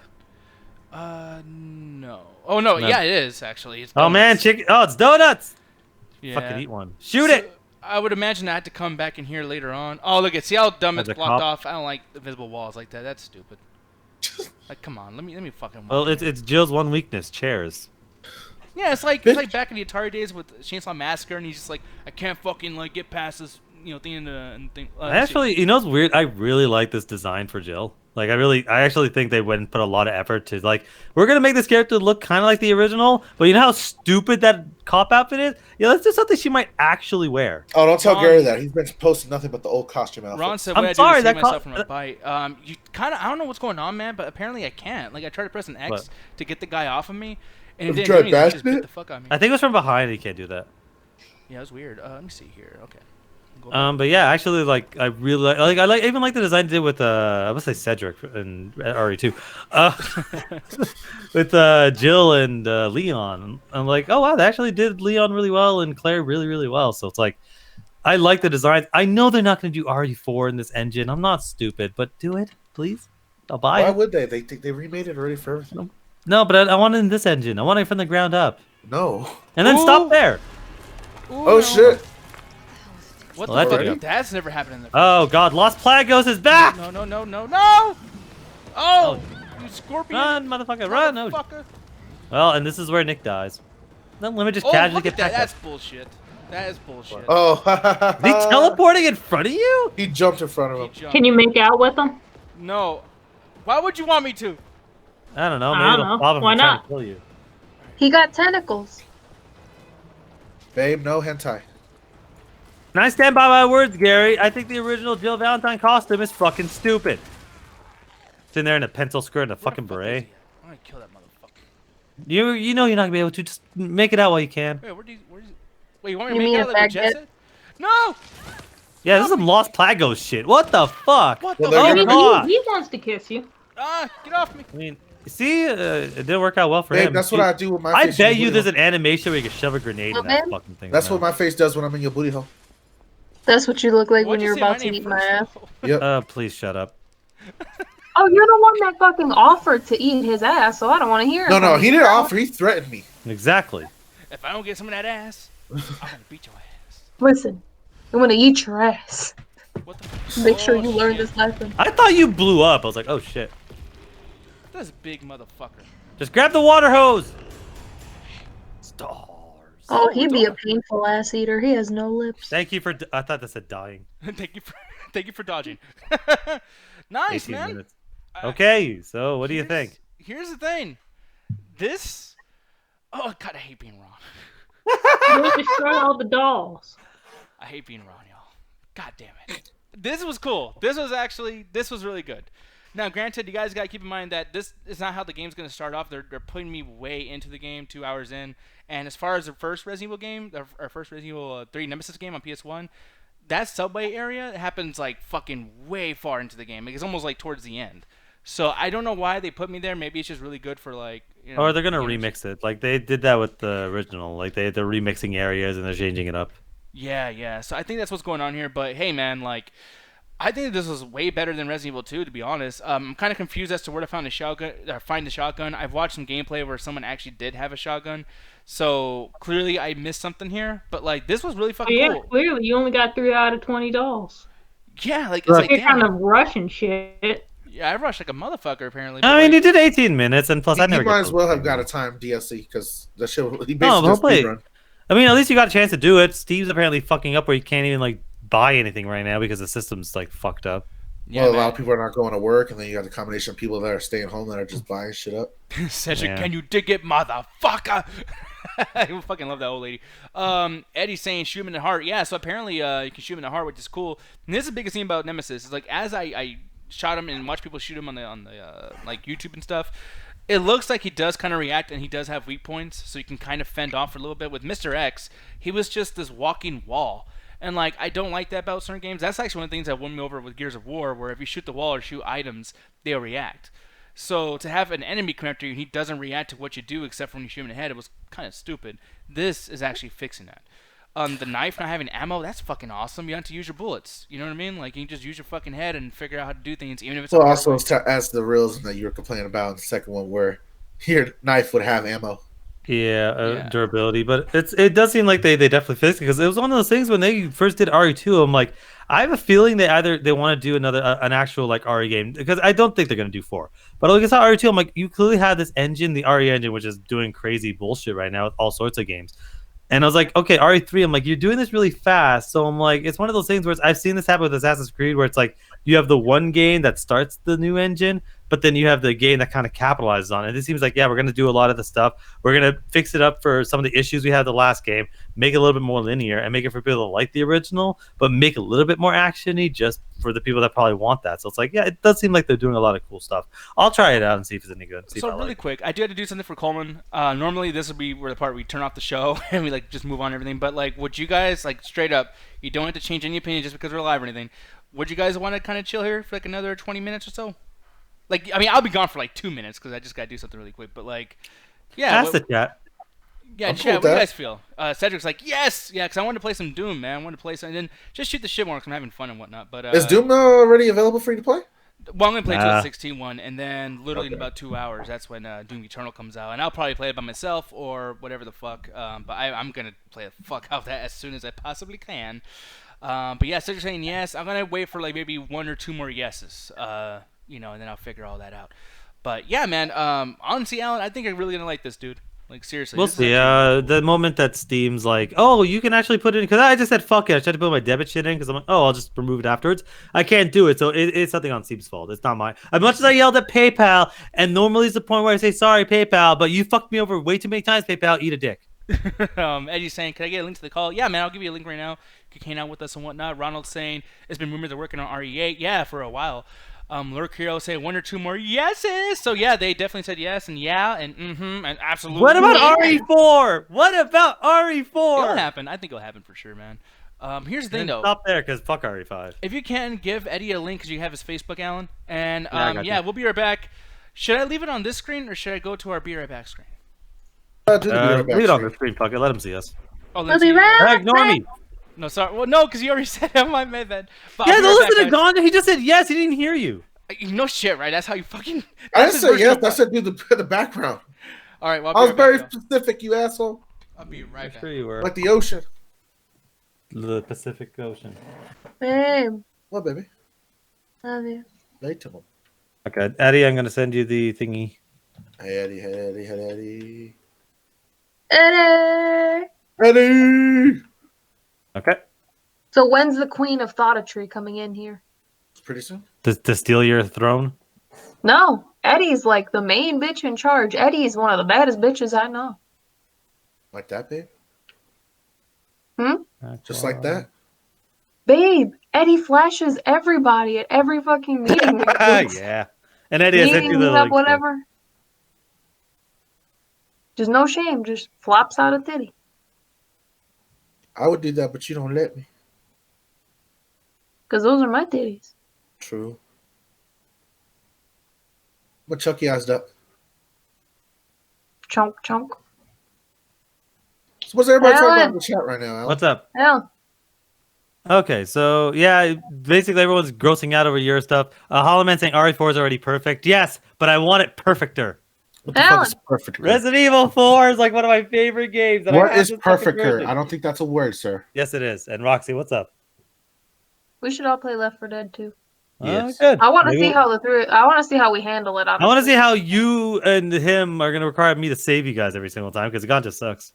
No. Oh no, No. yeah, it is actually. It's Oh man, donuts. chicken! Oh, it's donuts. Yeah. Fucking eat one. Shoot So, it. I would imagine I had to come back in here later on. Oh, look at see how dumb As it's a blocked cop? off. I don't like invisible walls like that. That's stupid. Like, come on, let me fucking. Well, walk it's in. it's Jill's one weakness: chairs. Yeah, it's like back in the Atari days with Chainsaw Massacre, and he's just like, I can't fucking like get past this, thing and thing. I actually, you know, what's weird. I really like this design for Jill. Like, I actually think they went and put a lot of effort to like, we're gonna make this character look kind of like the original, but you know how stupid that cop outfit is? Yeah, let's do something she might actually wear. Oh, don't tell Ron- Gary that. He's been posting nothing but the old costume outfits. Ron said, I'm "What I sorry, do to save that myself from a bite." You kind of, I don't know what's going on, man, but apparently I can't. Like, I tried to press an X What? to get the guy off of me, and it Have you didn't tried do anything. He just bashing bit it? the fuck out of me. I think it was from behind. You can't do that. Yeah, it was weird. Let me see here. Okay. Go back. But yeah, actually, like I really I even like the design they did with I would say Cedric and RE2, with Jill and Leon. I'm like, oh wow, they actually did Leon really well and Claire really well. So it's like, I like the design. I know they're not going to do RE4 in this engine. I'm not stupid, but do it, please. I'll buy Why it. would they? They remade it already for everything. No, but I want it in this engine. I want it from the ground up, No. and then Ooh. stop there. Ooh, Oh no. shit! What Well, that the didn't fuck? go. That's never happened in the. Oh God, Lost Plagos is back. No! Oh, you scorpion! Run, motherfucker, run! Oh, Motherfucker. well, and this is where Nick dies. Then let me just Oh, casually look get at that. back That's up. bullshit. That is bullshit. Oh, Is he teleporting in front of you? He jumped in front of He him. jumped. Can you make out with them? No. Why would you want me to? I don't know. I Maybe don't it'll know. pop him Why and try not? to kill you. He got tentacles. Babe, no hentai. And I stand by my words, Gary. I think the original Jill Valentine costume is fucking stupid. It's in there in a pencil skirt and a fucking Where the fuck is beret. he? I'm gonna kill that motherfucker. You know you're not gonna be able to. Just make it out while you can. Wait, where's he? Wait, you want me to You make mean out a like what Jess Baghdad? said? No! Yeah, this is some Lost Plagos shit. What the fuck? What Well, the they're Oh gonna- God! He wants to kiss you. Get off me! I mean, see, it didn't work out well for Babe, him. that's what I do with my I face. bet in you your there's booty an animation where you can shove a grenade Well, in that man, fucking thing. hole. That's what my face does when I'm in your booty hole. That's what you look like when Why'd you you're say about to name eat my first? ass. Yep. Please shut up. Oh, you're the one that fucking offered to eat his ass, so I don't want to hear it. No, from no, you. he didn't offer. He threatened me. Exactly. If I don't get some of that ass, I'm gonna beat your ass. Listen, I'm gonna eat your ass. What the? Make sure Oh, you learn shit. this lesson. I thought you blew up. I was like, oh shit. This big motherfucker. Just grab the water hose. Stars. Oh, he'd be a painful ass eater. He has no lips. Thank you for. I thought that said dying. Thank you for dodging. Nice, 18 man. minutes. Okay, so what do you Here's- think? Here's the thing. This, Oh God, I hate being wrong. Don't destroy all the dolls. I hate being wrong, y'all. God damn it. This was cool. This was really good. Now, granted, you guys got to keep in mind that this is not how the game's going to start off. They're putting me way into the game, 2 hours in. And as far as the first Resident Evil game, our first Resident Evil 3 Nemesis game on PS1, that subway area happens like fucking way far into the game. Like, it's almost like towards the end. So I don't know why they put me there. Maybe it's just really good for like, you know. Or they're gonna remix it, like they did that with the original. Like they're remixing areas and they're changing it up. Yeah. So I think that's what's going on here. But hey, man, like, I think this was way better than Resident Evil 2, to be honest. I'm kind of confused as to where to find the shotgun. I've watched some gameplay where someone actually did have a shotgun, so clearly I missed something here. But like, this was really fucking cool. Clearly you only got 3 out of 20 dolls. Yeah, like, it's Right. like, You're damn. kind of rushing shit. Yeah, I rushed like a motherfucker apparently. But I mean, like, he did 18 minutes, and plus I You never. might get as those. well have got a time DLC because the show he basically but just hopefully- rerun. I mean, at least you got a chance to do it. Steve's apparently fucking up where you can't even like buy anything right now because the system's like fucked up. yeah, Well, a man. lot of people are not going to work, and then you got the combination of people that are staying home that are just buying shit up. Cedric, Yeah. can you dig it, motherfucker? I fucking love that old lady. Eddie's saying shoot him in the heart. Yeah, so apparently you can shoot him in the heart, which is cool. And this is the biggest thing about Nemesis. Is like, as I shot him and watch people shoot him on the like YouTube and stuff, it looks like he does kind of react and he does have weak points, so you can kind of fend off for a little bit. With Mr. X, he was just this walking wall. And like, I don't like that about certain games. That's actually one of the things that won me over with Gears of War, where if you shoot the wall or shoot items, they'll react. So to have an enemy come after you and he doesn't react to what you do except for when you shoot him in the head, it was kind of stupid. This is actually fixing that. The knife not having ammo, that's fucking awesome. You don't have to use your bullets. You know what I mean? Like, you can just use your fucking head and figure out how to do things, even if it's So a hard also way. as the realism that you were complaining about in the second one, where your knife would have ammo. Yeah. Durability, but it does seem like they definitely fixed it because it was one of those things when they first did RE2. I'm like, I have a feeling they want to do an actual like RE game because I don't think they're gonna do 4. But like I saw RE2, I'm like, you clearly have this engine, the RE engine, which is doing crazy bullshit right now with all sorts of games. And I was like, okay, RE3, I'm like, you're doing this really fast. So I'm like, it's one of those things where I've seen this happen with Assassin's Creed where it's like you have the one game that starts the new engine, but then you have the game that kind of capitalizes on it. And it seems like, yeah, we're going to do a lot of the stuff. We're going to fix it up for some of the issues we had the last game, make it a little bit more linear, and make it for people that like the original, but make it a little bit more action-y just for the people that probably want that. So it's like, yeah, it does seem like they're doing a lot of cool stuff. I'll try it out and see if it's any good. See So if I really like it. quick, I do have to do something for Coleman. Normally this would be where the part we turn off the show and we like just move on and everything. But like, would you guys like straight up? You don't have to change any opinion just because we're live or anything. Would you guys want to kind of chill here for like another 20 minutes or so? Like, I mean, I'll be gone for like 2 minutes because I just gotta do something really quick. But like, yeah, Ask the chat. yeah, I'm chat. cool What with do you that. guys feel? Cedric's like, yes, yeah, because I wanted to play some Doom, man. I wanted to play some, and then just shoot the shit more because I'm having fun and whatnot. But Is Doom already available for you to play? well, I'm gonna play Nah. 16.1, and then literally in Okay. about 2 hours, that's when Doom Eternal comes out, and I'll probably play it by myself or whatever the fuck. But I'm gonna play the fuck out of that as soon as I possibly can. But yeah, so you're saying yes. I'm gonna wait for like maybe 1 or 2 more yeses. You know, and then I'll figure all that out. But yeah, man. Honestly, Alan, I think I'm really gonna like this, dude. Like seriously. We'll this is see. actually- The moment that Steam's like, oh, you can actually put it in, because I just said fuck it. I tried to put my debit shit in because I'm like, oh, I'll just remove it afterwards. I can't do it, so it's something on Steam's fault. It's not mine. As much as I yelled at PayPal, and normally it's the point where I say sorry, PayPal, but you fucked me over way too many times, PayPal. Eat a dick. Eddie's saying, can I get a link to the call? Yeah, man, I'll give you a link right now. You can hang out with us and whatnot. Ronald's saying, it's been rumored they're working on RE8. Yeah, for a while. Lurk Hero say 1 or 2 more yeses. So yeah, they definitely said yes and yeah and mm-hmm and absolutely. What about RE4? What about It'll RE4? happen. I think it'll happen for sure, man. Here's the thing, though. Stop there, because fuck RE5. If you can, give Eddie a link because you have his Facebook, Alan. And Yeah, I got you. we'll be right back. Should I leave it on this screen or should I go to our be right back screen? Do the video back Leave it on screen. the screen, fuck it. Let him see us. Oh, We'll let's be see. right Ignore me. No, sorry. Well, no, because you already said it. My bad. But Yeah, I'll be don't right listen to back, Gandhi. He just said yes. He didn't hear you. guys. No shit, right? That's how you fucking. I that's didn't his say version yes. of I what- said do the background. All right, well, I I'll was be right very back, though. specific, you asshole. I'll be right back. Sure you were. Like the ocean. The Pacific Ocean. Babe, What, baby? love you. Late to him. Okay, Eddie, I'm gonna send you the thingy. Hey, Eddie, hey, Eddie, hey, Eddie. Eddie. Eddie! Okay. So when's the Queen of Thoughtatry coming in here? It's pretty soon. To steal your throne. No, Eddie's like the main bitch in charge. Eddie's one of the baddest bitches I know. Like that, babe? Just Actual- like that? Babe, Eddie flashes everybody at every fucking meeting. We do. Yeah. And Eddie, I sent Meeting, you the meetup, link. whatever. Just no shame. Just flops out a titty. I would do that, but you don't let me. Because those are my titties. True. But Chucky eyes up. Chunk, chunk. So what's everybody talking about Alan. in the chat right now, Alan? What's up? Hell. Okay, so yeah, basically everyone's grossing out over your stuff. Hollow Man saying RE4 is already perfect. Yes, but I want it perfecter. What the fuck Alan. is perfect? Resident Evil 4 is like one of my favorite games. and I What have is this fucking perfect? version. I don't think that's a word, sir. Yes, it is. And Roxy, what's up? We should all play Left 4 Dead 2. Yes. Good. I want to Maybe see how the three. I want to see how we handle it. I want to see how you and him are going to require me to save you guys every single time because Ganja sucks.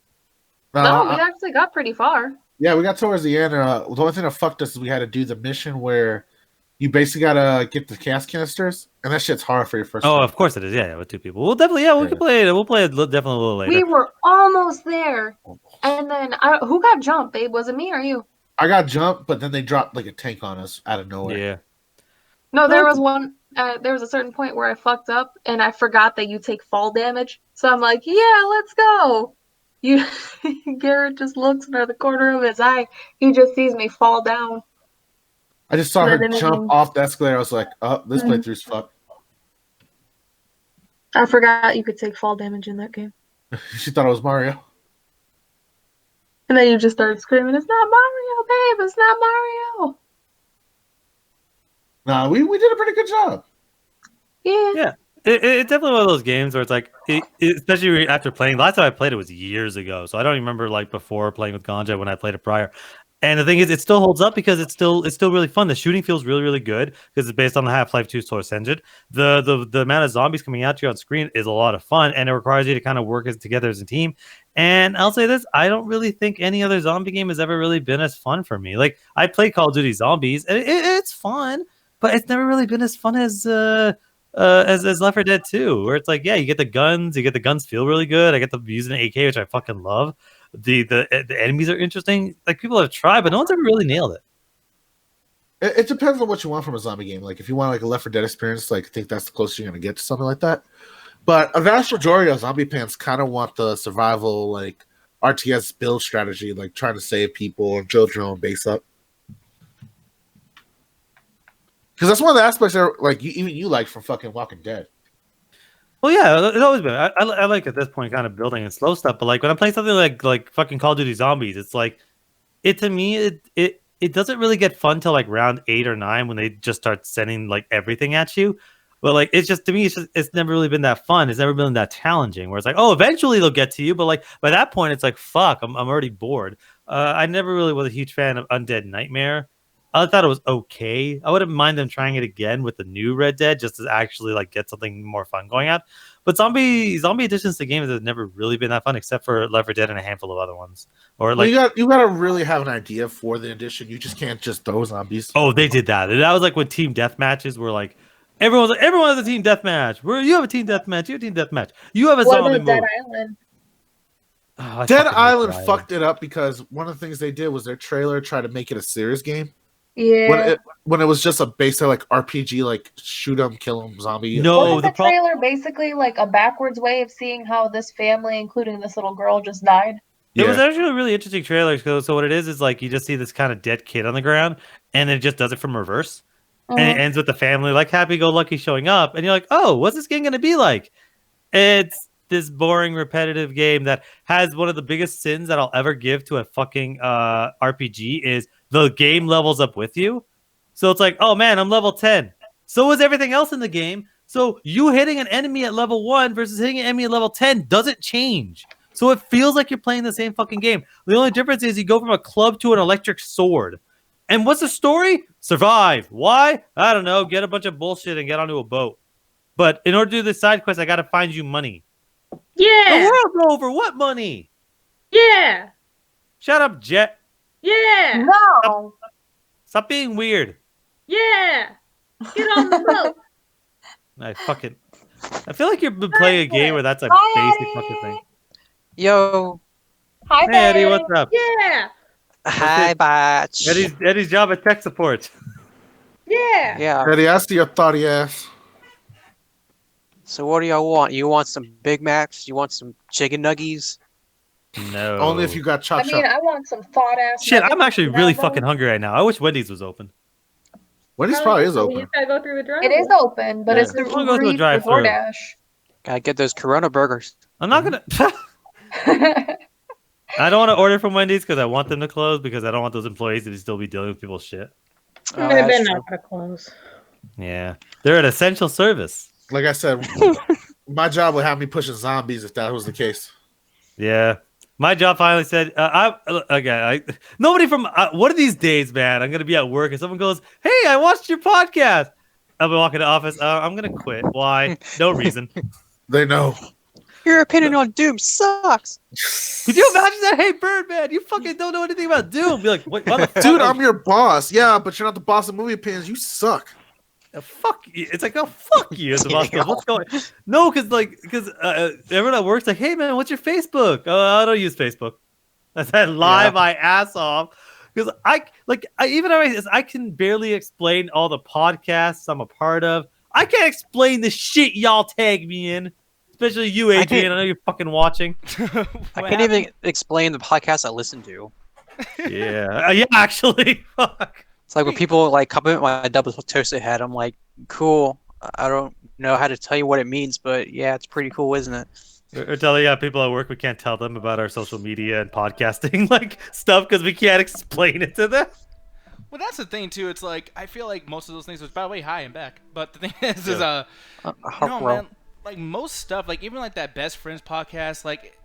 No, we actually got pretty far. Yeah, we got towards the end. The only thing that fucked us is we had to do the mission where you basically gotta get the gas canisters, and that shit's hard for your first. Oh, time. of course it is. Yeah, with two people. We'll definitely, we can play it. We'll play it definitely a little later. We were almost there, and then who got jumped, babe? Was it me or you? I got jumped, but then they dropped like a tank on us out of nowhere. Yeah. No, there was one. There was a certain point where I fucked up, and I forgot that you take fall damage. So I'm like, yeah, let's go. Garrett just looks out of the corner of his eye. He just sees me fall down. I just saw her jump off the escalator. I was like, oh, this playthrough's fucked. I forgot you could take fall damage in that game. She thought it was Mario. And then you just started screaming, it's not Mario, babe, it's not Mario. Nah, we did a pretty good job. Yeah. Yeah. It's definitely one of those games where it's like, especially after playing. Last time I played it was years ago, so I don't remember like before playing with Ganja when I played it prior. And the thing is, it still holds up because it's still really fun. The shooting feels really, really good because it's based on the Half-Life 2 source engine. The amount of zombies coming at you on screen is a lot of fun, and it requires you to kind of work together as a team. And I'll say this: I don't really think any other zombie game has ever really been as fun for me. Like I play Call of Duty Zombies, and it's fun, but it's never really been as fun as Left 4 Dead 2, where it's like, yeah, you get the guns feel really good. I get to use an AK, which I fucking love. The enemies are interesting. Like people have tried, but no one's ever really nailed it. It depends on what you want from a zombie game. Like if you want like a Left 4 Dead experience, like I think that's the closest you're gonna get to something like that. But a vast majority of zombie fans kind of want the survival, like RTS build strategy, like trying to save people and build your own base up. Because that's one of the aspects that like even you like from fucking Walking Dead. Well, yeah, it's always been. I like at this point kind of building and slow stuff, but like when I'm playing something like fucking Call of Duty Zombies, it's like it to me it doesn't really get fun till like round 8 or 9 when they just start sending like everything at you. But like it's just to me, it's never really been that fun. It's never been that challenging. Where it's like, oh, eventually they'll get to you, but like by that point, it's like fuck, I'm already bored. I never really was a huge fan of Undead Nightmare. I thought it was okay. I wouldn't mind them trying it again with the new Red Dead just to actually like get something more fun going on. But zombie additions to games have never really been that fun, except for Left 4 Dead and a handful of other ones. Or like you got to really have an idea for the addition. You just can't just throw zombies. Oh, they did that. That was like when team death matches were like everyone has a team death match. Where you have a team death match, you have a team death match. You have a zombie mode. Dead Island? Oh, Dead Island fucked it up because one of the things they did was their trailer tried to make it a serious game. Yeah. When it was just a basic like RPG, like shoot 'em, kill 'em, zombie. No, Wasn't the trailer basically like a backwards way of seeing how this family, including this little girl, just died? It was actually a really interesting trailer. So what it is like you just see this kind of dead kid on the ground, and it just does it from reverse, and it ends with the family like happy-go-lucky showing up, and you're like, oh, what's this game gonna be like? It's this boring, repetitive game that has one of the biggest sins that I'll ever give to a fucking RPG is the game levels up with you. So it's like, oh man, I'm level 10. So is everything else in the game. So you hitting an enemy at level 1 versus hitting an enemy at level 10 doesn't change. So it feels like you're playing the same fucking game. The only difference is you go from a club to an electric sword. And what's the story? Survive. Why? I don't know. Get a bunch of bullshit and get onto a boat. But in order to do this side quest, I got to find you money. Yeah. The world's over. What money? Yeah. Shut up, Jet. Yeah. No. Stop being weird. Yeah. Get on the boat. I feel like you've been playing a game where that's a basic fucking thing. Yo. Hi, Hey, Eddie, there. what's up? Yeah. Hi, Batch. Eddie's job at tech support. Yeah. Yeah. Eddie, I see your thoughty ass. So what do y'all want? You want some Big Macs? You want some chicken nuggies? No. Only if you got chop I mean, chop. I want some thought ass. Shit, I'm actually really fucking hungry right now. I wish Wendy's was open. Wendy's probably is We open. just gotta go through the drive. It is open, but Yeah. it's through We'll go Uber to a Eats or drive-thru. DoorDash. Gotta get those Corona burgers. I'm not gonna. I don't want to order from Wendy's because I want them to close because I don't want those employees to still be dealing with people's shit. Oh, They're that's not gonna close. Yeah, they're an essential service. Like I said, my job would have me pushing zombies if that was the case. Yeah, my job finally said, nobody from one of these days, man. I'm gonna be at work and someone goes, "Hey, I watched your podcast." I'll be walking to the office. I'm gonna quit. Why? No reason. They know. Your opinion on Doom sucks. Could you imagine that? Hey, Birdman, you fucking don't know anything about Doom. Be like, what the fuck? Dude, I'm your boss. Yeah, but you're not the boss of movie opinions. You suck. Fuck you. It's like, oh, fuck you. The boss goes, what's going? No, because everyone at work's like, hey man, what's your Facebook? Oh, I don't use Facebook. I said, lie my ass off. Because I can barely explain all the podcasts I'm a part of. I can't explain the shit y'all tag me in. Especially you, Adrian. I know you're fucking watching. I can't even explain the podcast I listen to. Yeah. Yeah, actually. Fuck. It's like when people like compliment my double toasted head, I'm like, cool. I don't know how to tell you what it means, but yeah, it's pretty cool, isn't it? Or telling people at work we can't tell them about our social media and podcasting like stuff because we can't explain it to them. Well, that's the thing too. It's like I feel like most of those things. Which, by the way, hi, I'm back. But the thing is no, man. Like most stuff, like even like that Best Friends podcast, like,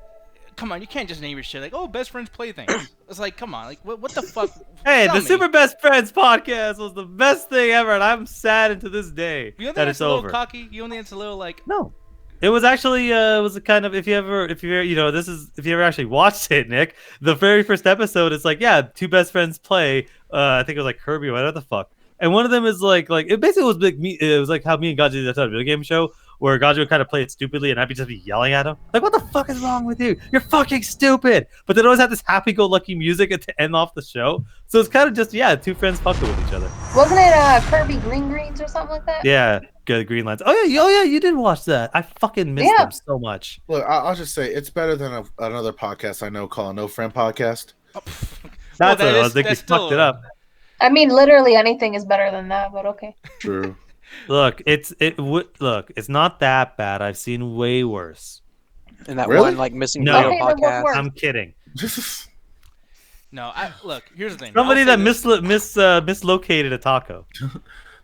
come on, you can't just name your shit like, oh, Best Friends play things. It's like, come on, like, what the fuck? Hey, Tell the me. Super Best Friends podcast was the best thing ever, and I'm sad to this day You don't think that it's it's a little over. cocky? You don't think it's a little like? No, it was actually it was a kind of if you ever if you ever actually watched it, Nick, the very first episode is like, yeah, two best friends play. I think it was like Kirby or whatever the fuck, and one of them is like it basically was like me. It was like how me and Gaji did that video game show. Where Gaji would kind of play it stupidly, and I'd just be yelling at him, like, "What the fuck is wrong with you? You're fucking stupid!" But they'd always have this happy-go-lucky music to end off the show, so it's kind of just two friends fucking with each other. Wasn't it Kirby Green Greens or something like that? Yeah, good Green Lines. Oh yeah, you did watch that. I fucking missed them so much. Look, I'll just say it's better than another podcast I know called No Friend Podcast. That's what I was thinking. You fucked it up. I mean, literally anything is better than that, but okay. True. Look, it's not that bad. I've seen way worse. And that Really? one like missing No. video Okay, then what's podcast. worse? I'm kidding. No, look. Here's the thing. Somebody I'll that say this. mislocated a taco.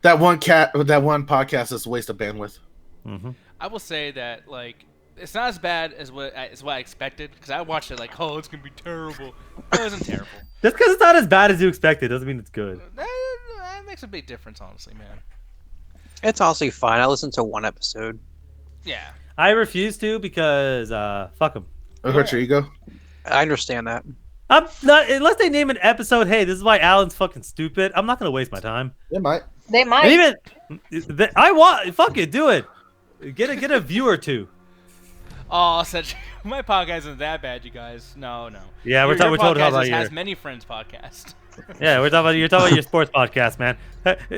that one podcast is a waste of bandwidth. Mm-hmm. I will say that like it's not as bad as what I expected because I watched it like, oh, it's gonna be terrible. It wasn't terrible. Just because it's not as bad as you expected doesn't mean it's good. That makes a big difference, honestly, man. It's honestly fine. I listened to one episode. Yeah. I refuse to because fuck them. It hurt your ego. I understand that. I'm not unless they name an episode. Hey, this is why Alan's fucking stupid. I'm not gonna waste my time. It might. They might. And even I want fuck it, do it. Get a view or two. Oh, my podcast isn't that bad, you guys. No. Yeah, we're Your talking podcast about has your. many friends podcast. Yeah, you're talking about your sports podcast, man.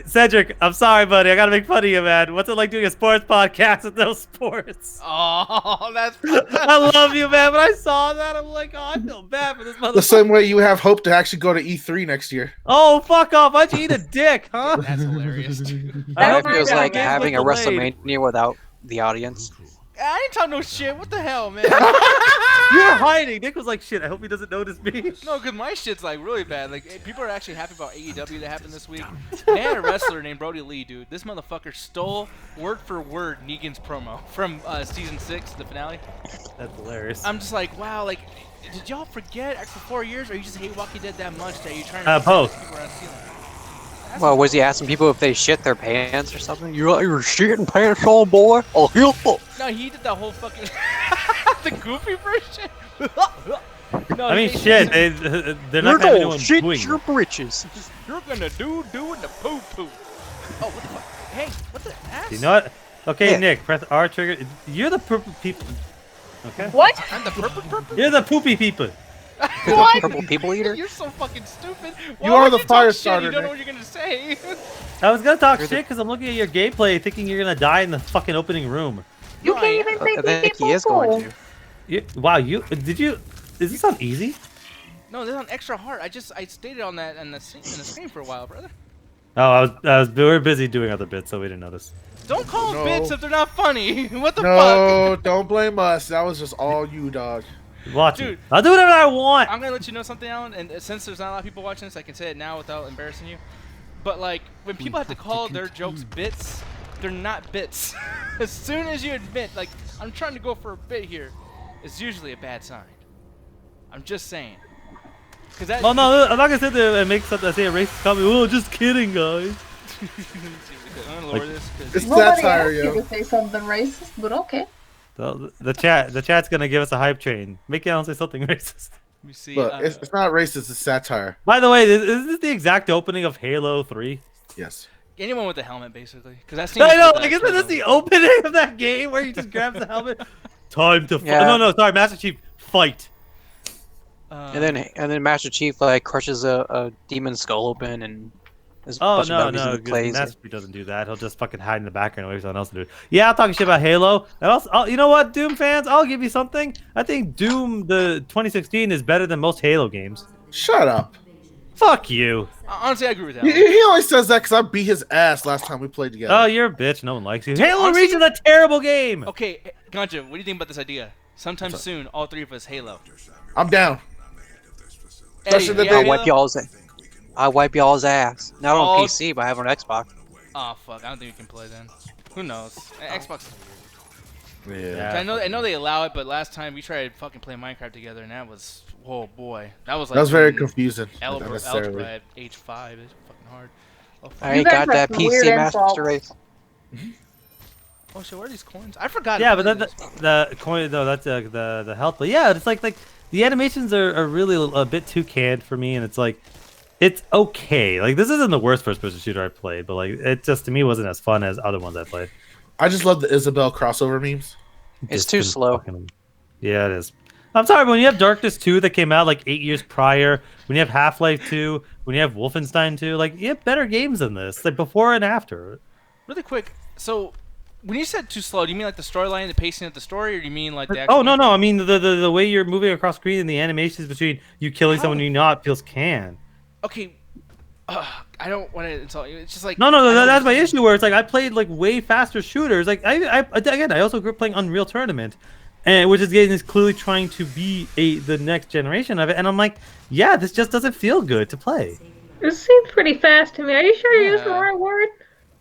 Cedric, I'm sorry, buddy. I gotta make fun of you, man. What's it like doing a sports podcast with no sports? Oh, that's. I love you, man. When I saw that, I'm like, oh, I feel bad for this The motherfucker. same way you have hope to actually go to E3 next year. Oh, fuck off. Why'd you eat a dick, huh? That's hilarious, dude. I hope It feels you like guys having a get delayed. WrestleMania without the audience. I ain't talking no shit. What the hell, man? You're hiding. Nick was like, shit, I hope he doesn't notice me. No, because my shit's like really bad. Like people are actually happy about AEW that happened this week. They had a wrestler named Brody Lee, dude. This motherfucker stole word for word Negan's promo from season 6, the finale. That's hilarious. I'm just like, wow, like, did y'all forget after 4 years, or you just hate Walking Dead that much that you're trying to both. people around stealing? Well, was he asking people if they shit their pants or something? You're shitting pants on, boy? Oh, hell. No, he did that whole fucking the goofy version. No, I mean, he- shit, they're not You're gonna have gonna anyone shit booing. your britches. You're gonna doing the poo poo. Oh, what the fuck? Hey, what the ass? You know what? Okay, Yeah. Nick, press R trigger. You're the purple people. Okay? What? I'm the purple. You're the poopy people. What? Purple people eater. You're so fucking stupid. You Why are would the talk fire shit? starter, You don't know Nick. what you're gonna say. I was gonna talk You're the- shit because I'm looking at your gameplay, thinking you're gonna die in the fucking opening room. You No, can't I even am. say I think he is going to. Wow, did you? Is this on easy? No, this is on extra hard. I stayed on that in the screen for a while, brother. Oh, we were busy doing other bits, so we didn't notice. Don't call No. bits if they're not funny. What the fuck? No, don't blame us. That was just all you, dog. Watch Dude. it. I'll do whatever I want. I'm gonna let you know something, Alan, and since there's not a lot of people watching this, I can say it now without embarrassing you. But like, when people have to call their jokes bits, they're not bits. As soon as you admit, like, I'm trying to go for a bit here, it's usually a bad sign. I'm just saying. Cause that. Oh no, I'm not gonna sit there and make something. Say a racist comment. Oh, just kidding, guys. I'm gonna lower this. 'Cause It's Nobody satire, asked you yo. to say something racist, but okay. The chat's gonna give us a hype train. Make Alan say something racist. let me see. Look, it's not racist. It's satire. By the way, is this the exact opening of Halo 3? Yes. anyone with a helmet, basically. Because that seems. I know, like, isn't this the opening of that game where he just grabs the helmet? Time to fight. Yeah. No, sorry, Master Chief, fight. And then Master Chief like crushes a demon skull open and there's a Oh bunch of no, enemies no, and because plays. Master Chief doesn't do that. He'll just fucking hide in the background and wait for someone else to do it. Yeah, I'm talking shit about Halo. And also, you know what, Doom fans, I'll give you something. I think Doom the 2016 is better than most Halo games. Shut up. Fuck you. Honestly, I agree with that. He always says that because I beat his ass last time we played together. Oh, you're a bitch. No one likes you. Halo honestly- Reach is a terrible game. Okay, Ganja, what do you think about this idea? Sometime soon, all three of us Halo. I'm down. Eddie, Especially the you day- I'll got wipe y'all's ass. Not on Oh. PC, but I have it on Xbox. Oh fuck, I don't think we can play then. Who knows? Xbox is weird. Yeah. I know they allow it, but last time we tried fucking playing Minecraft together, and that was, oh boy, that was like That was very doing confusing. algebra Unnecessarily. at age 5. It's fucking hard. Oh, fuck. I ain't guys got have that some weird PC Master insults. Race. Oh shit, where are these coins? I forgot. Yeah, to but play then this. the coin though, that's the health. But yeah, it's like the animations are really a bit too canned for me, and it's like it's okay. Like this isn't the worst first-person shooter I played, but like it just to me wasn't as fun as other ones I played. I just love the Isabel crossover memes. It's Just too been slow. Yeah, it is. I'm sorry, but when you have Darkness 2 that came out like 8 years prior, when you have Half-Life 2, when you have Wolfenstein 2, like you have better games than this, like before and after. Really quick, so when you said too slow, do you mean like the storyline, the pacing of the story, or do you mean like the actual Oh no, I mean the way you're moving across screen and the animations between you killing someone and you not feels canned. Okay, I don't want to insult you. It's just like No, I don't that's my understand. issue. Where it's like I played like way faster shooters. Like I also grew up playing Unreal Tournament, and which is clearly trying to be the next generation of it. And I'm like, yeah, this just doesn't feel good to play. It seems pretty fast to me. Are you sure you're using the Yeah. right word?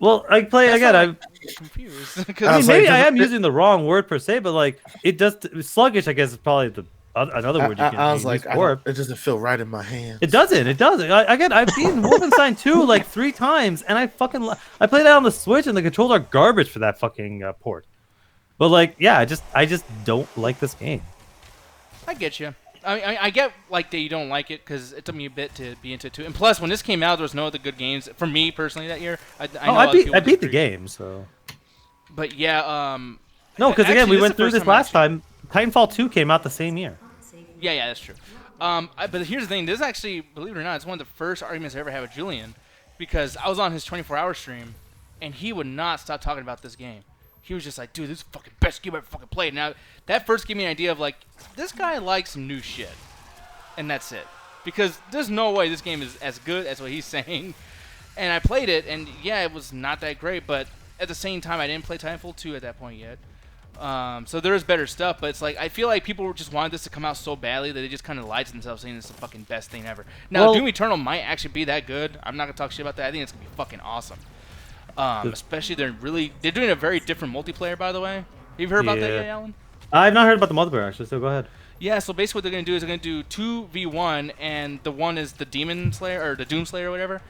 Well, I play That's again. why I I'm confused. I mean, was like, maybe I does am it- using the wrong word per se, but like it does sluggish. I guess is probably another word you can I was use like, for it. it doesn't feel right in my hands. It doesn't. Again, I've beaten Wolfenstein 2 like 3 times, and I played that on the Switch, and the controls are garbage for that fucking port. But like, yeah, I just don't like this game. I get you. I get like that you don't like it because it took me a bit to be into it too. And plus, when this came out, there was no other good games for me personally that year. I know other people I beat the disagree. game, so But yeah, no, because again, actually, we this is went the through first this time I last time. Titanfall 2 came out the same year. yeah, that's true. But here's the thing. This is actually, believe it or not, it's one of the first arguments I ever had with Julian, because I was on his 24-hour stream, and he would not stop talking about this game. He was just like, dude, this is the fucking best game I've ever fucking played. Now, that first gave me an idea of like, this guy likes some new shit. And that's it. Because there's no way this game is as good as what he's saying. And I played it, and yeah, it was not that great, but at the same time, I didn't play Titanfall 2 at that point yet. So there is better stuff, but it's like, I feel like people just wanted this to come out so badly that they just kind of lied to themselves saying it's the fucking best thing ever. Now, Well- Doom Eternal might actually be that good. I'm not going to talk shit about that. I think it's going to be fucking awesome. Especially they're doing a very different multiplayer, by the way. You've heard about that Yeah. yet, Alan? I've not heard about the multiplayer actually, so go ahead. Yeah, so basically what they're going to do is they're going to do 2v1, and the one is the Demon Slayer, or the Doom Slayer or whatever.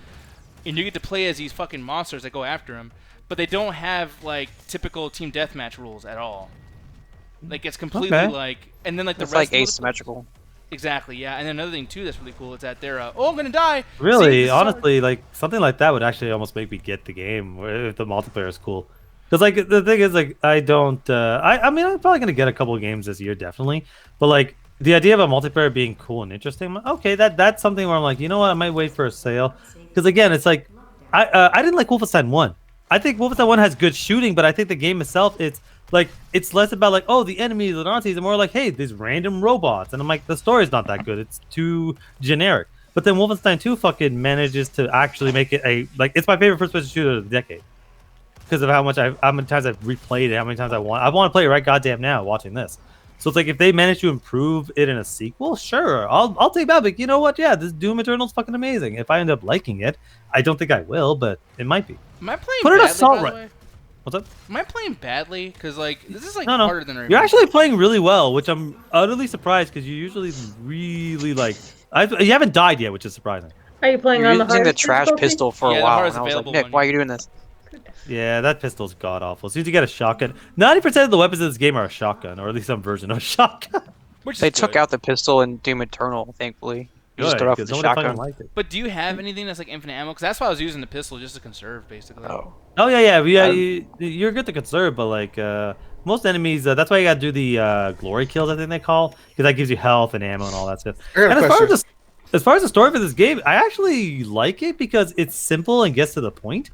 And you get to play as these fucking monsters that go after him. But they don't have, like, typical team deathmatch rules at all. Like, it's completely, Okay. like... And then, like, the It's rest like of the- asymmetrical. Exactly, yeah. And then another thing, too, that's really cool is that they're, oh, I'm going to die! See, Really, this is hard. honestly, like something like that would actually almost make me get the game if the multiplayer is cool. Because like the thing is, like I don't. I mean, I'm probably gonna get a couple of games this year, definitely. But like the idea of a multiplayer being cool and interesting, I'm like, okay, that's something where I'm like, you know what, I might wait for a sale, because again, it's like, I didn't like Wolfenstein 1. I think Wolfenstein 1 has good shooting, but I think the game itself, it's less about like, oh, the enemies, the Nazis, and more like, hey, these random robots, and I'm like, the story's not that good. It's too generic. But then Wolfenstein 2 fucking manages to actually make it it's my favorite first-person shooter of the decade. Because of how many times I've replayed it, how many times I want to play it right goddamn now watching this. So it's like if they manage to improve it in a sequel, sure, I'll take that. But you know what? Yeah, this Doom Eternal's fucking amazing. If I end up liking it, I don't think I will, but it might be. Am I playing Put it badly, assault by the run. way? What's up? Am I playing badly? Because like this is like No. harder than I You're remember. actually playing really well, which I'm utterly surprised because you usually really like. You haven't died yet, which is surprising. Are you playing You're on the using the hardest trash difficulty? pistol for Yeah, a the while, hardest and I was like, available Nick, one, why are yeah. you doing this? Yeah, that pistol's god awful. As soon as you get a shotgun, 90% of the weapons in this game are a shotgun, or at least some version of a shotgun. Which is They good. took out the pistol in Doom Eternal, thankfully. You just Good, start off 'cause with the nobody fucking shotgun. liked it. But do you have anything that's like infinite ammo? Because that's why I was using the pistol just to conserve, basically. Oh. Oh yeah. You're good to conserve, but like most enemies, that's why you gotta do the glory kills. I think they call, because that gives you health and ammo and all that stuff. I got a And question. as far as the story for this game, I actually like it because it's simple and gets to the point.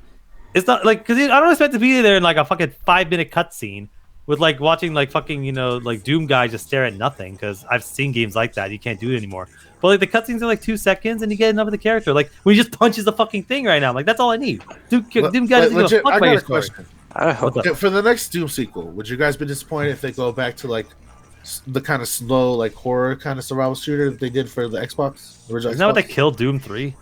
It's not like, because I don't expect to be there in like a fucking 5-minute cutscene with like watching like fucking like Doom guy just stare at nothing, because I've seen games like that. You can't do it anymore. But like the cutscenes are like 2 seconds and you get enough of the character. Like when he just punches the fucking thing right now, I'm like, that's all I need. Doom guy doesn't give a Legit, fuck I about got your a story. question. I hope. What's up? For the next Doom sequel, would you guys be disappointed if they go back to like the kind of slow, like horror kind of survival shooter that they did for the Xbox? The original Isn't that what they Xbox? killed Doom 3?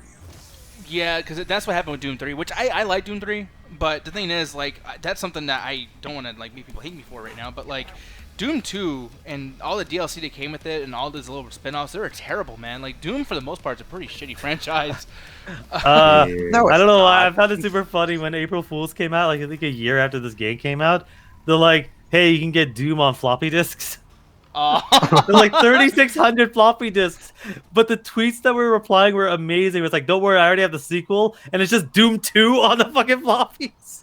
Yeah, because that's what happened with Doom 3, which I like Doom 3, but the thing is, like, that's something that I don't want to, like, make people hate me for right now, but, like, Doom 2 and all the DLC that came with it and all those little spin-offs, they were terrible, man. Like, Doom, for the most part, is a pretty shitty franchise. No, I it's don't know why. I not. found it super funny when April Fools came out, like I think a year after this game came out. They're like, hey, you can get Doom on floppy disks. They're like 3,600 floppy disks. But the tweets that were replying were amazing. It was like, don't worry, I already have the sequel. And it's just Doom 2 on the fucking floppies.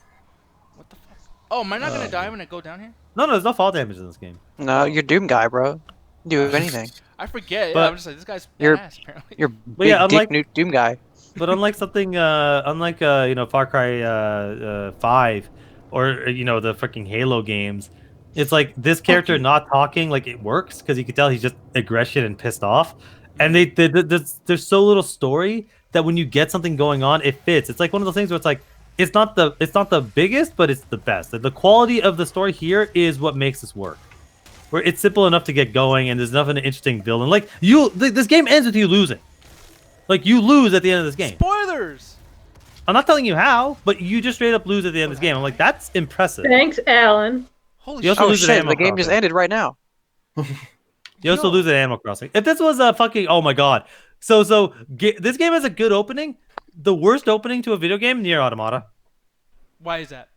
What the fuck? Oh, am I not going to die when I go down here? No, there's no fall damage in this game. No, you're Doom guy, bro. Do anything. I forget. But Yeah, I'm just like, this guy's you're- badass, apparently. You're yeah, big unlike- dick Doom guy. But unlike something, Far Cry 5 or, the freaking Halo games, it's like this character not talking, like it works because you can tell he's just aggression and pissed off. And there's so little story that when you get something going on, it fits. It's like one of those things where it's like, it's not the biggest, but it's the best. The quality of the story here is what makes this work. Where it's simple enough to get going and there's enough of an interesting villain. Like this game ends with you losing. Like you lose at the end of this game. Spoilers! I'm not telling you how, but you just straight up lose at the end of this game. I'm like, that's impressive. Thanks, Alan. Holy You shit. also Oh lose at shit, Animal the game just Crossing. ended right now. You also lose at Animal Crossing. If this was a fucking, oh my god. This game has a good opening. The worst opening to a video game, Nier Automata. Why is that?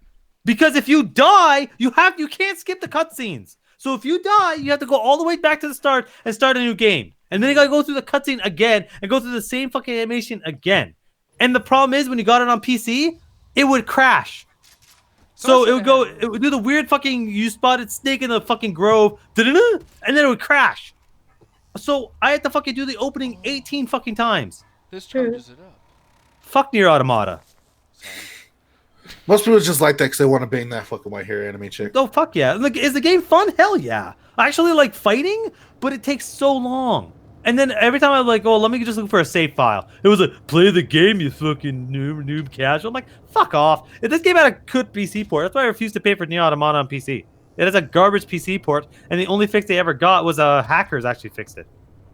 Because if you die, you can't skip the cutscenes. So if you die, you have to go all the way back to the start and start a new game. And then you gotta go through the cutscene again and go through the same fucking animation again. And the problem is when you got it on PC, it would crash. So it would do the weird fucking you spotted snake in the fucking grove, and then it would crash. So I had to fucking do the opening 18 fucking times. This charges it up. Fuck Nier Automata. Most people just like that because they want to bang that fucking white hair anime chick. Oh fuck yeah! Like, is the game fun? Hell yeah! I actually like fighting, but it takes so long. And then every time I'm like, oh, let me just look for a save file. It was like, play the game, you fucking noob casual. I'm like, fuck off. If this game had a good PC port, that's why I refused to pay for Nier Automata on PC. It has a garbage PC port, and the only fix they ever got was hackers actually fixed it.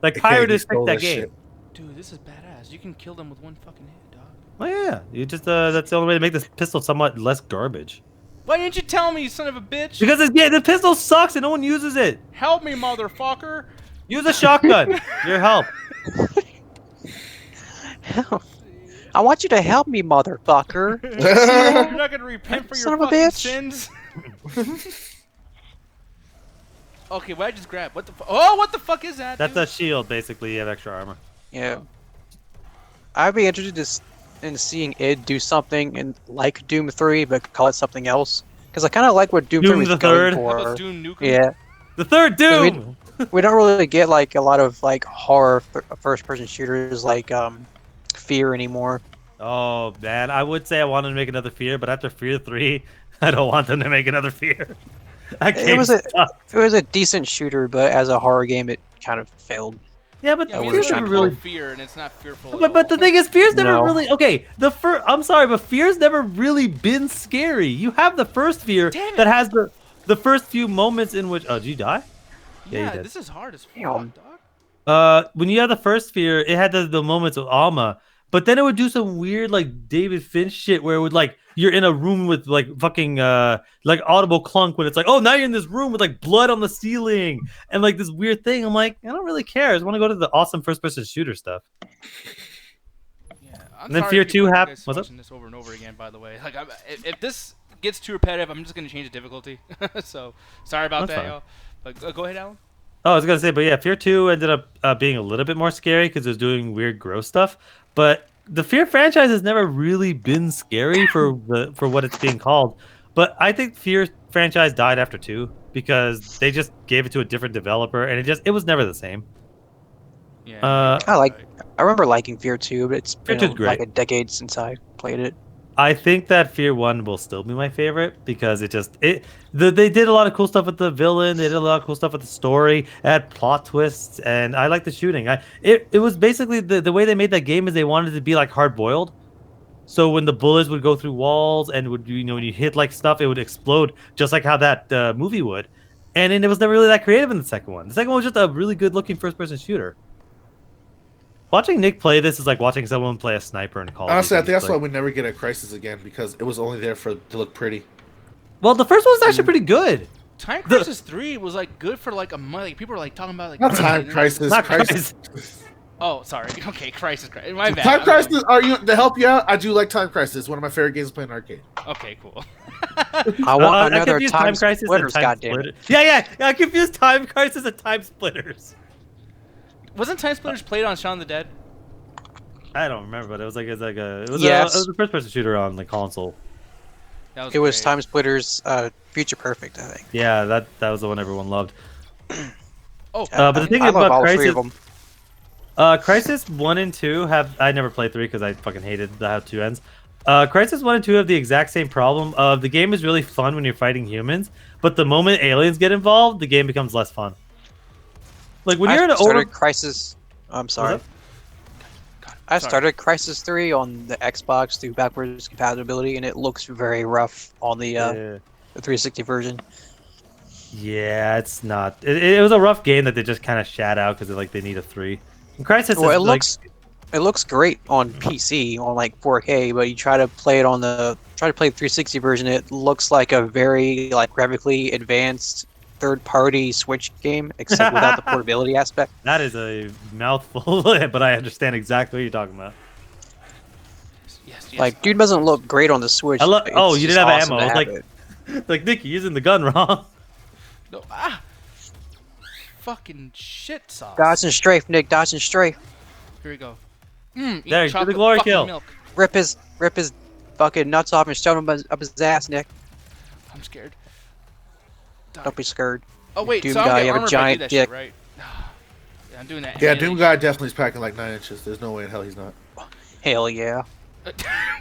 Like Okay, pirates he stole fixed that this game. shit. Dude, this is badass. You can kill them with one fucking hit, dog. Oh yeah, you just that's the only way to make this pistol somewhat less garbage. Why didn't you tell me, you son of a bitch? Because the pistol sucks and no one uses it. Help me, motherfucker. Use a shotgun. Your help. I want you to help me, motherfucker. You're not gonna repent for Son your of a fucking bitch. sins? Okay, what I just grabbed? What the Oh, what the fuck is that, That's dude? a shield, basically. You have extra armor. Yeah. I'd be interested in seeing id do something like Doom 3, but call it something else. Because I kind of like what Doom 3 Doom was the going Third? How for. about Doom Nukem? Yeah. The third Doom. We don't really get like a lot of like horror first-person shooters like Fear anymore. Oh man, I would say I wanted to make another Fear, but after Fear 3, I don't want them to make another Fear. It was a decent shooter, but as a horror game, it kind of failed. Yeah, but Yeah, Fear's never really. Fear, and it's not fearful. But the thing is, Fear's never No. really okay. I'm sorry, but Fear's never really been scary. You have the first Fear Damn it. that has the first few moments in which. Oh, did you die? Yeah, you Yeah, did. this is hard as fuck, Damn. dog. When you had the first Fear, it had the moments with Alma, but then it would do some weird like David Finch shit where it would like you're in a room with like fucking like audible clunk when it's like, oh, now you're in this room with like blood on the ceiling and like this weird thing. I'm like, I don't really care. I just want to go to the awesome first person shooter stuff. Yeah, I'm And then sorry Fear to 2 keep happened. What's up? watching this over and over again. By the way, like if this gets too repetitive, I'm just gonna change the difficulty. So sorry about That's that, fine. y'all. But go ahead, Alan. Oh, I was gonna say, but yeah, Fear 2 ended up being a little bit more scary because it was doing weird, gross stuff. But the Fear franchise has never really been scary for what it's being called. But I think Fear franchise died after 2 because they just gave it to a different developer, and it was never the same. Yeah. I remember liking Fear 2, but it's Fear been 2's great. like a decade since I played it. I think that Fear 1 will still be my favorite because they did a lot of cool stuff with the villain. They did a lot of cool stuff with the story. It had plot twists, and I like the shooting. It was basically the way they made that game is they wanted it to be like hard boiled. So when the bullets would go through walls and when you hit like stuff, it would explode just like how that movie would. And then it was never really that creative in the second one. The second one was just a really good looking first person shooter. Watching Nick play this is like watching someone play a sniper in Call of Honestly, I Duty. think that's Like- why we never get a Crisis again because it was only there to look pretty. Well, the first one was actually pretty good. Time Crisis 3 was like good for like a month. Like, people were like talking about like Not Time Crisis. Not Crisis. Oh, sorry. Okay, Crisis. My bad. Time Crisis. To help you out, I do like Time Crisis. One of my favorite games to play in arcade. Okay, cool. I want another confused Time Crisis and Splitters, Time goddammit. Splitters. Yeah, I confused Time Crisis and Time Splitters. Wasn't Time Splitters played on Shaun of the Dead? I don't remember, but it was Yes. a first person shooter on the console. That It was great. Time Splitters Future Perfect, I think. Yeah, that was the one everyone loved. Oh, But the thing I love about all three Crisis, of them. Crisis 1 and 2 I never played 3 because I fucking hated how 2 ends. Crisis 1 and 2 have the exact same problem. The game is really fun when you're fighting humans, but the moment aliens get involved, the game becomes less fun. Like when you're in I an started Crisis. I'm sorry. up? I Sorry. started Crisis 3 on the Xbox through backwards compatibility, and it looks very rough on the Yeah. 360 version. Yeah, it's not. It was a rough game that they just kind of shat out because they need a 3. And Crisis Well, is it looks great on PC on like 4K, but you try to play the 360 version, it looks like a very like graphically advanced third-party Switch game, except without the portability aspect. that is a mouthful, but I understand exactly what you're talking about. yes. Like, dude doesn't look great on the Switch. Oh, It's you just didn't have awesome ammo. to I was have like- it. Like Nicky using the gun wrong. No, fucking shit sauce. Dodge and strafe, Nick. Dodge and strafe. Here we go. There, Eat do the chocolate glory fucking kill. Milk. Rip his fucking nuts off and shove him up his ass, Nick. I'm scared. Die. Don't be scared. Oh wait, Doom so I guy, don't you get have a armor if I do giant that dick. shit, right? Yeah, I'm doing that. Yeah, immediately. Doom Guy definitely is packing like 9 inches. There's no way in hell he's not. Hell yeah.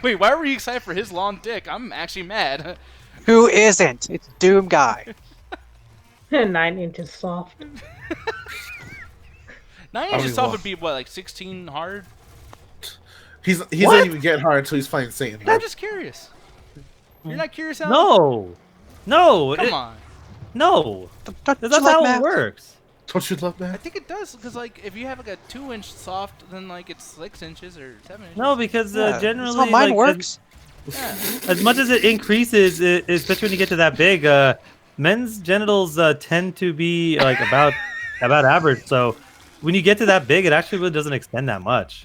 Wait, why were you excited for his long dick? I'm actually mad. Who isn't? It's Doom guy. 9 inches soft. 9 inches soft would be what, like 16 hard? He doesn't even get hard until he's fighting Satan. I'm Bro. just curious. You're not curious, Alan? No, Come on. no. Don't That's you like how math? it works. Don't you love I that? think it does, because like if you have like a 2-inch soft, then like it's 6 inches or 7 inches. No, because Yeah, generally, that's how mine like, works. Yeah. As much as it increases, especially when you get to that big, men's genitals tend to be like about average. So when you get to that big, it actually really doesn't extend that much.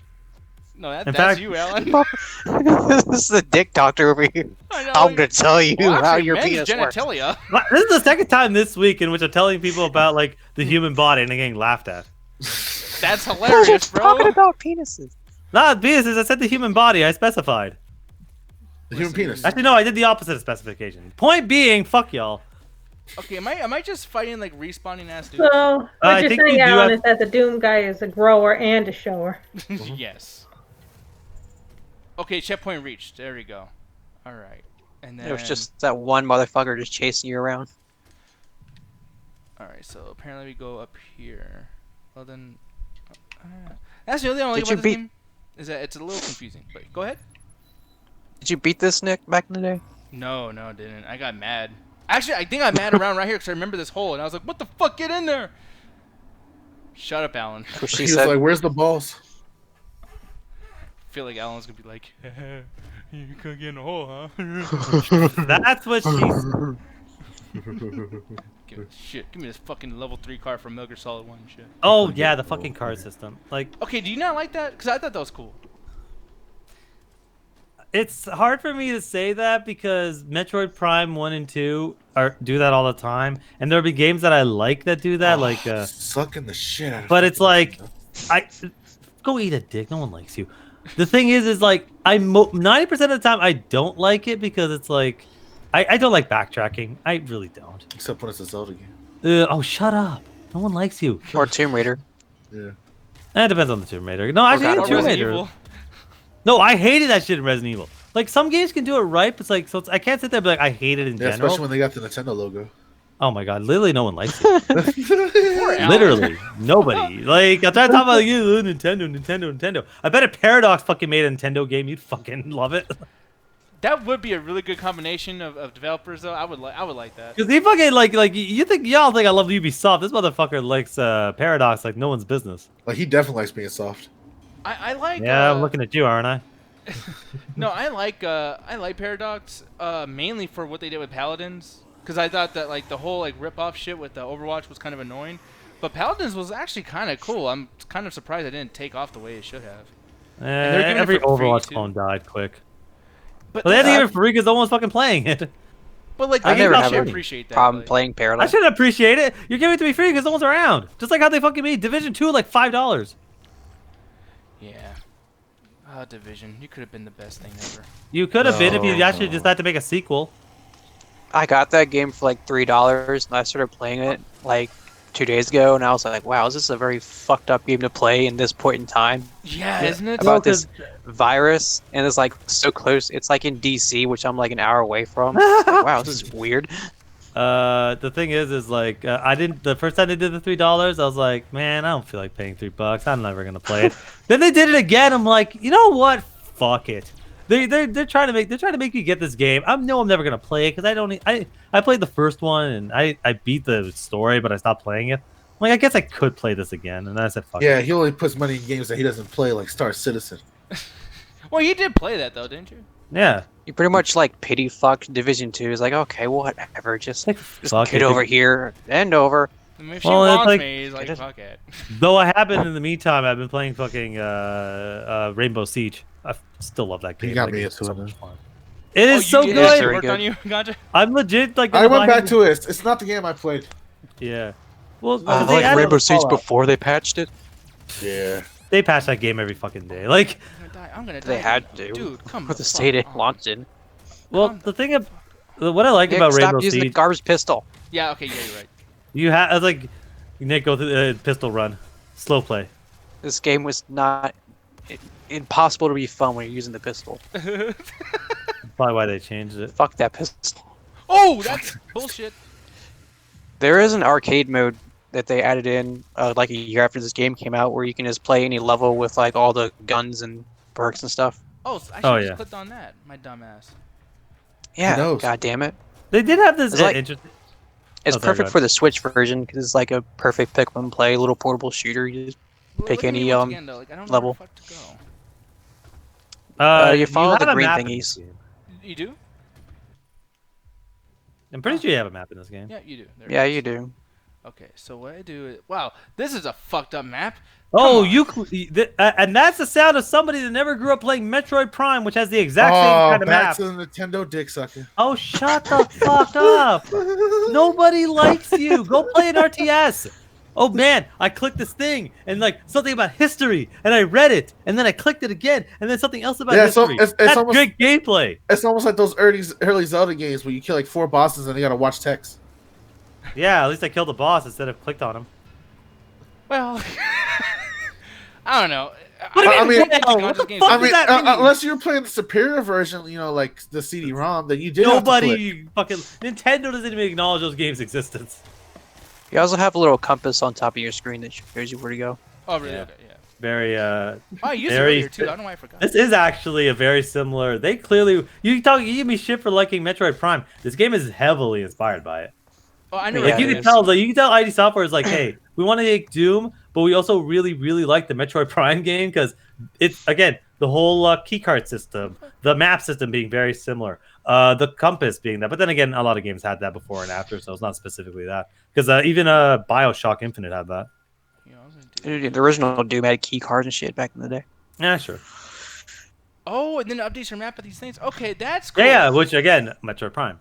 No, that's In fact- you, Alan. This is the dick doctor over here. I know. I'm gonna tell you Well, how actually, your men's penis works. genitalia. This is the second time this week in which I'm telling people about like the human body and they're getting laughed at. That's We're hilarious, just bro. talking about penises. Not penises. I said the human body. I specified. The human penis. Actually, no. I did the opposite of specification. Point being, fuck y'all. Okay, am I just fighting like respawning ass dudes? So what I you're think saying, you do Alan, have- is that the Doom guy is a grower and a shower. Yes. Okay, checkpoint reached. There we go. All right, and then It was just that one motherfucker just chasing you around. all right. So apparently we go up here. Well then, that's the only thing I like Did you about this beat- game is that it's a little confusing. But go ahead. Did you beat this, Nick, back in the day? No, I didn't. I got mad. Actually, I think I'm mad around right here because I remember this hole, and I was like, "What the fuck? Get in there!" Shut up, Alan. That's what she He was said. like, "Where's the balls?" I feel like Alan's gonna be like, "You couldn't get in the hole, huh?" That's what she's. Give me this fucking level 3 car from Metal Gear Solid 1 and shit. Oh yeah, the fucking card system. Like, Okay, do you not like that? Because I thought that was cool. it's hard for me to say that because Metroid Prime 1 and 2 do that all the time, and there'll be games that I like that do that, like. Sucking the shit out of. But it's like, go eat a dick. No one likes you. The thing is like 90% of the time I don't like it because it's like, I don't like backtracking. I really don't. Except when it's a Zelda game. Oh, shut up. No one likes you. Or Tomb Raider. Yeah. That depends on the Tomb Raider. No, I God, hated or Tomb Resident Raider. Evil. No, I hated that shit in Resident Evil. Like, some games can do it right, but it's like, I can't sit there and be like, I hate it in Yeah, general. especially when they got the Nintendo logo. Oh my god, literally no one likes it. Poor Alan. Literally, nobody. Like, I'm trying to talk about like, Nintendo. I bet if Paradox fucking made a Nintendo game, you'd fucking love it. That would be a really good combination of developers, though. I would like that. Because he fucking like you think y'all think I love Ubisoft. This motherfucker likes Paradox like no one's business. Like he definitely likes being soft. I like. Yeah, I'm looking at you, aren't I? No, I like Paradox mainly for what they did with Paladins, because I thought that like the whole like rip-off shit with the Overwatch was kind of annoying, but Paladins was actually kind of cool. I'm kind of surprised I didn't take off the way it should have. they're giving it Every for free, Overwatch too. clone died quick. But Well, they had to give it for free because no one's fucking playing it. but like I I never actually have a appreciate that. problem like- playing I Paradox. should appreciate it. You're giving it to me free because no one's around. Just like how they fucking made Division 2 like $5. Yeah. Division, you could have been the best thing ever. You could have been if you No. actually just had to make a sequel. I got that game for like $3, and I started playing it like 2 days ago, and I was like, wow, is this a very fucked up game to play in this point in time? Yeah, isn't it? About this virus, and it's like so close. It's like in DC, which I'm like an hour away from. Like, wow, this is weird. The thing is like I didn't. The first time they did the $3, I was like, man, I don't feel like paying $3. I'm never gonna play it. Then they did it again. I'm like, you know what? Fuck it. They're trying to make me get this game. I'm never gonna play it because I played the first one and I beat the story, but I stopped playing it. I'm like, I guess I could play this again, and then I said, fuck Yeah, it. he only puts money in games that he doesn't play, like Star Citizen. Well, you did play that though, didn't you? Yeah. You pretty much like pity fuck Division 2. Is like, okay, whatever, just Fuck get it. over here and over. I mean, if she Well, it's wants like- me, he's like, just- fuck it. Though I have been in the meantime, I've been playing fucking Rainbow Siege. I still love that game. You got Like, me it's into so it, man. much fun. It is so you did? did? It's good. very Worked good. on you, gotcha. I'm legit like. I went behind- back to it. It's not the game I played. Yeah. Well, I they like added- Rainbow Siege Fallout. before they patched it. Yeah. They patch that game every fucking day. Like, I'm gonna die. They had to. Dude, come For the fuck state it on. launched in. well, the thing of what I like Nick, about stop Rainbow using the Siege, garbage pistol. Yeah, okay, yeah, you're right. you have I was like, Nick, go through the pistol run, slow play. This game was not impossible to be fun when you're using the pistol. Probably why they changed it. Fuck that pistol. Oh, that's bullshit. There is an arcade mode that they added in like a year after this game came out where you can just play any level with like all the guns and perks and stuff. Oh, I should Oh, have yeah. just clicked on that. My dumb ass. Yeah, knows? god damn it. They did have this It's like- interesting. It's Oh, sorry, go perfect ahead. for the Switch version because it's like a perfect pick and play little portable shooter. You just Pick Look at me any, once again, though. Like, I don't know level. where the fuck to go. you follow have the a green map in thingies. this game. You do? I'm pretty sure you have a map in this game. Yeah, you do. There it Yeah, is. you do. Okay, so what I do is... Wow, this is a fucked up map. Oh, Come on. and that's the sound of somebody that never grew up playing Metroid Prime, which has the exact same Oh, kind of back map. to the Nintendo dick sucker. Oh, shut the fuck up! Nobody likes you. Go play an RTS. Oh man, I clicked this thing and like something about history, and I read it, and then I clicked it again, and then something else about Yeah, so history. it's That's almost- great gameplay. It's almost like those early Zelda games where you kill like 4 bosses and you gotta watch text. Yeah, at least I killed the boss instead of clicked on him. Well, I don't know. I mean, what the fuck I does mean, that mean? unless you're playing the superior version, you know, like the CD-ROM, then you did have to flip. Nobody fucking Nintendo doesn't even acknowledge those games' existence. You also have a little compass on top of your screen that shows you where to go. Oh, really? Yeah. Okay, yeah. Very Oh, I used it very- earlier too. I don't know why I forgot. This is actually a very similar. They clearly you give me shit for liking Metroid Prime. This game is heavily inspired by it. Oh, I know. Yeah, Like what you it can is. tell, you can tell ID Software is like, hey, we want to make Doom, but we also really, really like the Metroid Prime game because it's again the whole keycard system, the map system being very similar, the compass being that. But then again, a lot of games had that before and after, so it's not specifically that. Because even BioShock Infinite had that. Yeah, I was gonna do Dude, the original Doom had key cards and shit back in the day. Yeah, sure. Oh, and then it updates your map of these things. Okay, that's cool. Yeah, which again, Metroid Prime.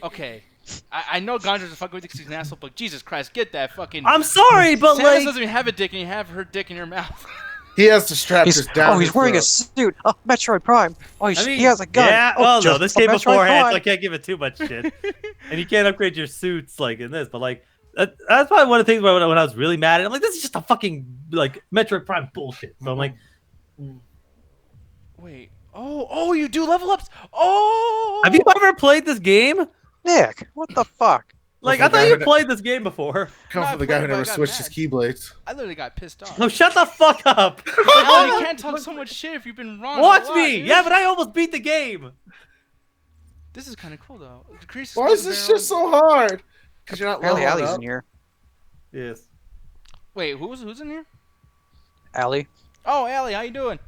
Okay. I know Gandra's a fucking with because he's an asshole, but Jesus Christ, get that fucking. I'm sorry, but Samus like, doesn't even have a dick, and you have her dick in your mouth. He has to strap this down. He's wearing a suit. Oh, Metroid Prime. Oh, he has a gun. Yeah, oh, well, no, just this a came Metroid beforehand, Prime. so I can't give it too much shit. And you can't upgrade your suits like in this, but like that's probably one of the things when I was really mad at it. I'm like, this is just a fucking like Metroid Prime bullshit. So I'm like, Wait. Oh, you do level ups. Oh. have you ever played this game? Nick, what the fuck? Like, Well, I thought the you guy- played this game before. Come No, I from the guy who played it, but I never got switched his mad. keyblades. I literally got pissed off. No, shut the fuck up. Alan, you can't talk so much shit if you've been wrong. a Watch lot, me. dude. Yeah, but I almost beat the game. This is kind of cool though. Decrease Why is this shit so hard? Because you're not Apparently leveling Allie's up. in here. Yes. Wait, who's in here? Allie. Oh, Allie, how you doing?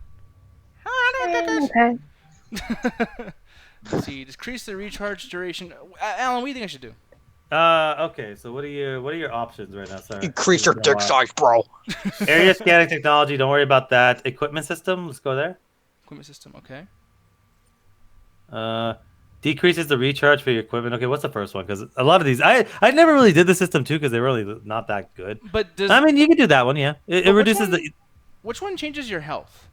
Okay. Let's see, decrease the recharge duration. Alan, what do you think I should do? Okay. So what are your options right now, sir? Increase your dick size, bro. Area scanning technology. Don't worry about that. Equipment system. Let's go there. Equipment system, okay. Decreases the recharge for your equipment. Okay, what's the first one? Because a lot of these, I never really did the system too because they're really not that good. But does I mean, you can do that one. Yeah, it But which reduces one? the. which one changes your health?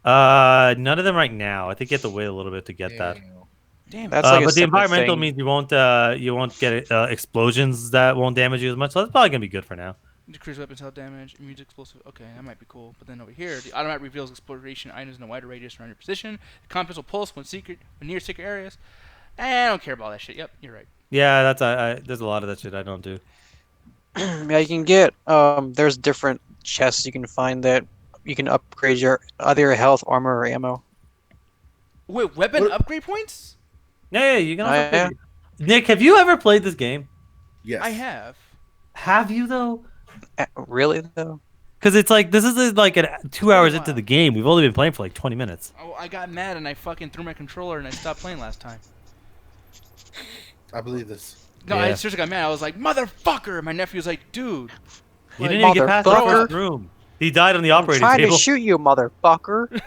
None of them right now. I think you have to wait a little bit to get that. Damn. That's like a But the separate environmental thing. means you won't get explosions that won't damage you as much. So that's probably gonna be good for now. Decrease weapons health damage, immune to explosive. Okay, that might be cool. But then over here, the automatic reveals exploration items in a wider radius around your position. The compass will pulse when near secret areas. I don't care about all that shit. Yep, you're right. Yeah, that's there's a lot of that shit I don't do. Yeah, you can get there's different chests you can find that you can upgrade your either health, armor, or ammo. Wait, weapon What? upgrade points? Yeah, you can. Also Yeah. play- Nick, have you ever played this game? Yes. I have. Have you though? Really though? Because it's like this is like 2 hours into Wow. the game. We've only been playing for like 20 minutes. Oh, I got mad and I fucking threw my controller and I stopped playing last time. I believe this. No, I Yeah. seriously got mad. I was like, motherfucker! My nephew was like, dude. You Like, didn't even get past the motherfucker. first room. He died on the I'm operating trying table. to shoot you, motherfucker. You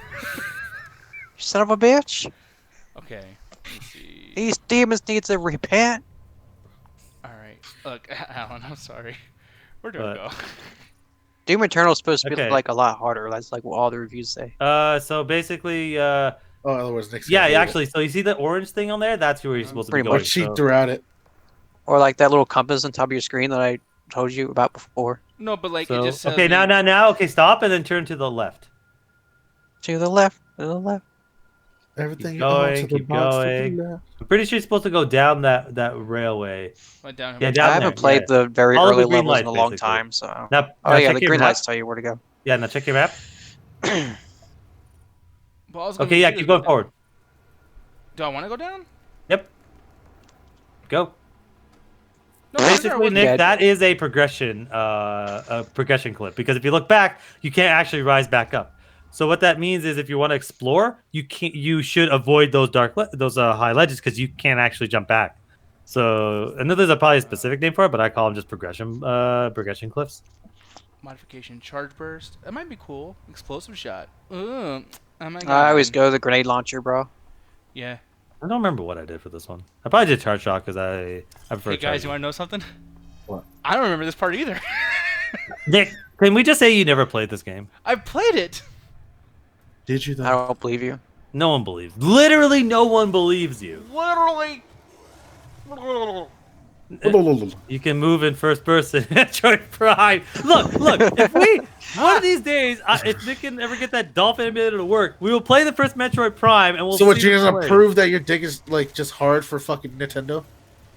son of a bitch. Okay. Let's see. These demons need to repent. Alright. Look, Alan, I'm sorry. Where do I go? Doom Eternal is supposed to be Okay. like a lot harder. That's like what all the reviews say. So basically, Oh, in other words, Nick's yeah, gonna do it. actually, so you see the orange thing on there? That's where you're supposed to be Pretty Or going. cheat so- throughout it. Or like that little compass on top of your screen that I told you about before. No, but like, so- it just tells okay, me- now, okay, stop and then turn to the left. To the left. To the left. Everything going, to the keep box to going. the left. I'm pretty sure you're supposed to go down that railway. Went down Yeah, here. down I haven't there, played yeah. the very Follow the early green levels lights, in a long basically. time, so. Now Oh yeah, check the your green map. lights tell you where to go. Yeah, now check your map. But I was gonna Okay, yeah, do keep is go going forward. down. Do I want to go down? Yep. Go. No, Basically, Nick, Yeah. that is a progression clip because if you look back, you can't actually rise back up. So what that means is if you want to explore, you should avoid those high ledges because you can't actually jump back. So I know there's probably a specific name for it, but I call them just progression cliffs. Modification, charge burst. That might be cool. Explosive shot. Ugh. I always go the grenade launcher, bro. Yeah. I don't remember what I did for this one. I probably did charge shot because I prefer. Hey guys, charge. you want to know something? What? I don't remember this part either. Nick, can we just say you never played this game? I've played it. Did you I though? don't believe you. No one believes. Literally, no one believes you. Literally. You can move in first person. Metroid Prime. Look. If we one of these days, if Nick can ever get that dolphin emulator to work, we will play the first Metroid Prime, and we'll. So, what see you're the gonna play. prove that your dick is like just hard for fucking Nintendo?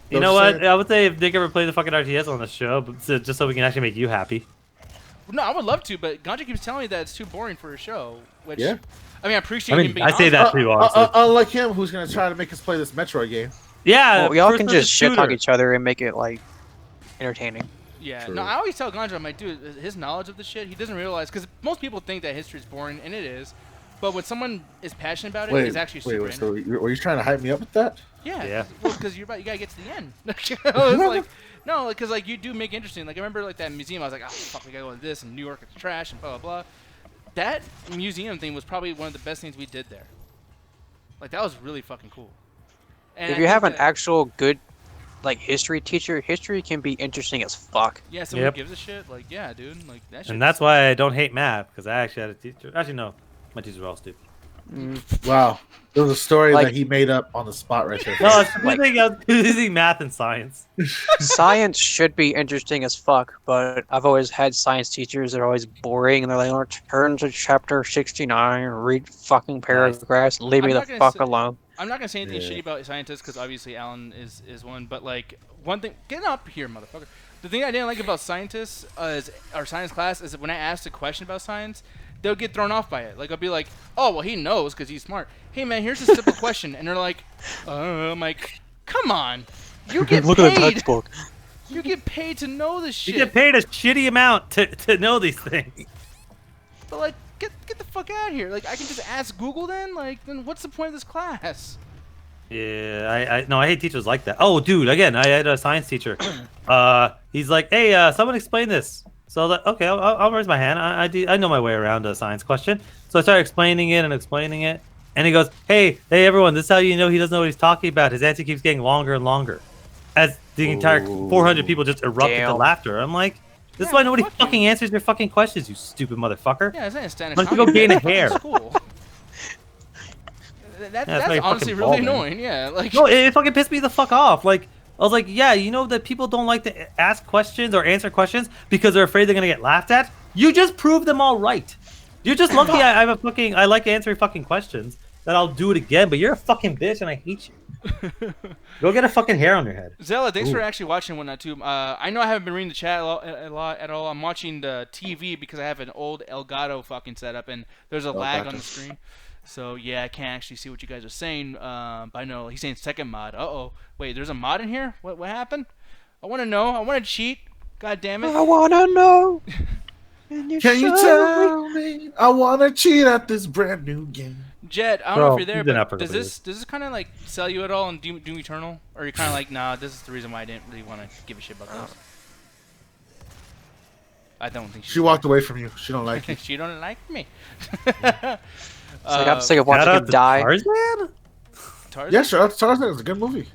You know what? I would say if Nick ever played the fucking RTS on the show, but just so we can actually make you happy. No, I would love to, but Ganja keeps telling me that it's too boring for a show. Which, Yeah. I mean, I appreciate him being I say honest. that too, honestly. Unlike him, who's gonna try to make us play this Metroid game? Yeah, Well, we all can first-person just shit talk shooter. each other and make it like entertaining. Yeah, True. no, I always tell Ganja, I'm like, dude, his knowledge of the shit, he doesn't realize, because most people think that history is boring, and it is, but when someone is passionate about it, it's actually super So were you trying to hype me up with that? Yeah. Well, because you gotta get to the end. I was like, no, because like you do make it interesting. Like I remember like that museum. I was like, oh fuck, we gotta go to this, and New York is trash, and blah blah blah. That museum thing was probably one of the best things we did there. Like that was really fucking cool. And If I you have think an that- actual good like history teacher, history can be interesting as fuck. yeah, someone Yep. who gives a shit. Like yeah, dude, like that shit. And that's why I don't hate math, because I actually had a teacher. Actually, no, my teachers were all stupid. Wow, there was a story Like- that he made up on the spot right there. No, it's Like- using math and science. Science should be interesting as fuck, but I've always had science teachers that are always boring and they're like, oh, turn to chapter 69 and read fucking paragraphs and leave I'm me the not gonna fuck say- alone. I'm not gonna say anything Yeah. shitty about scientists because obviously Alan is one, but like one thing, get up here, motherfucker. The thing I didn't like about scientists is our science class is that when I asked a question about science, they'll get thrown off by it. Like I'll be like, oh well, he knows because he's smart. Hey man, here's a simple question, and they're like, I'm like, come on, you get Look paid. at the textbook. You get paid to know this shit. You get paid a shitty amount to know these things. But like, get the fuck out of here. Like I can just ask Google then. Like then what's the point of this class? Yeah, I hate teachers like that. Oh, dude, again, I had a science teacher. He's like, hey, someone explain this. So I was like, okay, I'll raise my hand. I know my way around a science question. So I started explaining it, and he goes, hey, everyone, this is how you know he doesn't know what he's talking about. His answer keeps getting longer and longer, as the entire 400 people just erupted to Damn. laughter. I'm like, this is Yeah, why nobody fuck you. fucking answers your fucking questions, you stupid motherfucker. Yeah, it's not a stand Let's go gain a hair. School. that's That's my honestly fucking really ball, man. annoying. Yeah, like No, it fucking pissed me the fuck off. Like, I was like, yeah, you know that people don't like to ask questions or answer questions because they're afraid they're gonna get laughed at? You just proved them all right. You're just lucky I like answering fucking questions that I'll do it again, but you're a fucking bitch and I hate you. Go get a fucking hair on your head. Zella, thanks for Ooh. actually watching and whatnot too. I know I haven't been reading the chat a lot at all. I'm watching the TV because I have an old Elgato fucking setup and there's a lag on the screen. So yeah, I can't actually see what you guys are saying. But I know he's saying second mod. Uh-oh. Wait, there's a mod in here? What happened? I want to know. I want to cheat. God damn it. I wanna know. Can you tell me? I wanna cheat at this brand new game. Jet, I don't know Bro, if you're there, you've been up but for does this kind of like sell you at all in Doom Eternal? Or are you kind of like, nah, this is the reason why I didn't really want to give a shit about this? I don't think She walked away from you. She don't like you. She don't like me. It's like I'm sick of watching Shout out him to die. Tarzan? Tarzan? Yeah, sure. Tarzan is a good movie.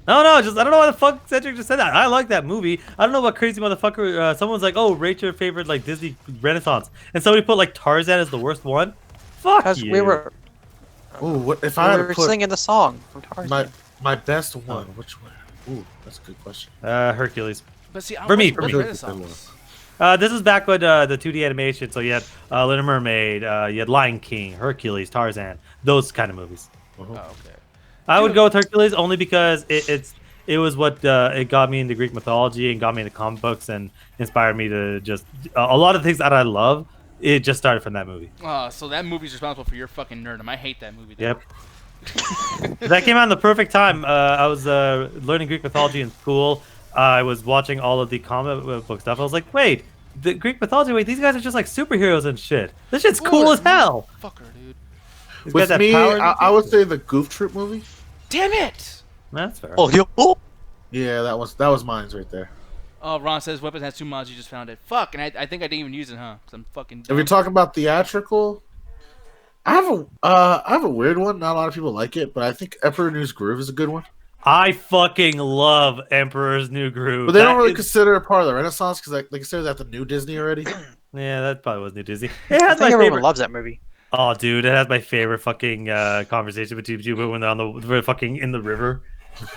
No, just I don't know why the fuck Cedric just said that. I like that movie. I don't know what crazy motherfucker. Someone's like, oh, rate your favorite like Disney Renaissance, and somebody put like Tarzan as the worst one. Fuck Because you. we were, Ooh, what if I had to put singing the song from Tarzan. my best one? Which one? Ooh, that's a good question. Hercules. But see, For me, what's for me. Renaissance? This is back when the 2D animation. So you had Little Mermaid, you had Lion King, Hercules, Tarzan, those kind of movies. Oh, okay. I would go with Hercules only because it was what it got me into Greek mythology and got me into comic books and inspired me to just a lot of things that I love. It just started from that movie. So that movie's responsible for your fucking nerdom. I hate that movie. Though. Yep. That came out in the perfect time. I was learning Greek mythology in school. I was watching all of the comic book stuff. I was like, wait, the Greek mythology, wait, these guys are just like superheroes and shit. This shit's cool as hell. Fucker, dude. These guys With have me, powers and I would shit. say the Goof Troop movie. Damn it! That's fair. Oh, yo. Yeah, that was mine right there. Oh, Ron says weapons has 2 mods. You just found it. Fuck, and I think I didn't even use it, huh? Cause I'm fucking. If you're dumb. talking about theatrical, I have a weird one. Not a lot of people like it, but I think Emperor News Groove is a good one. I fucking love Emperor's New Groove. But they don't That really is- consider it part of the Renaissance because they consider that the new Disney already. Yeah, that probably was New Disney. It I has my think everyone favorite. loves that movie. Oh, dude, it has my favorite fucking conversation between you when they're on the fucking in the river.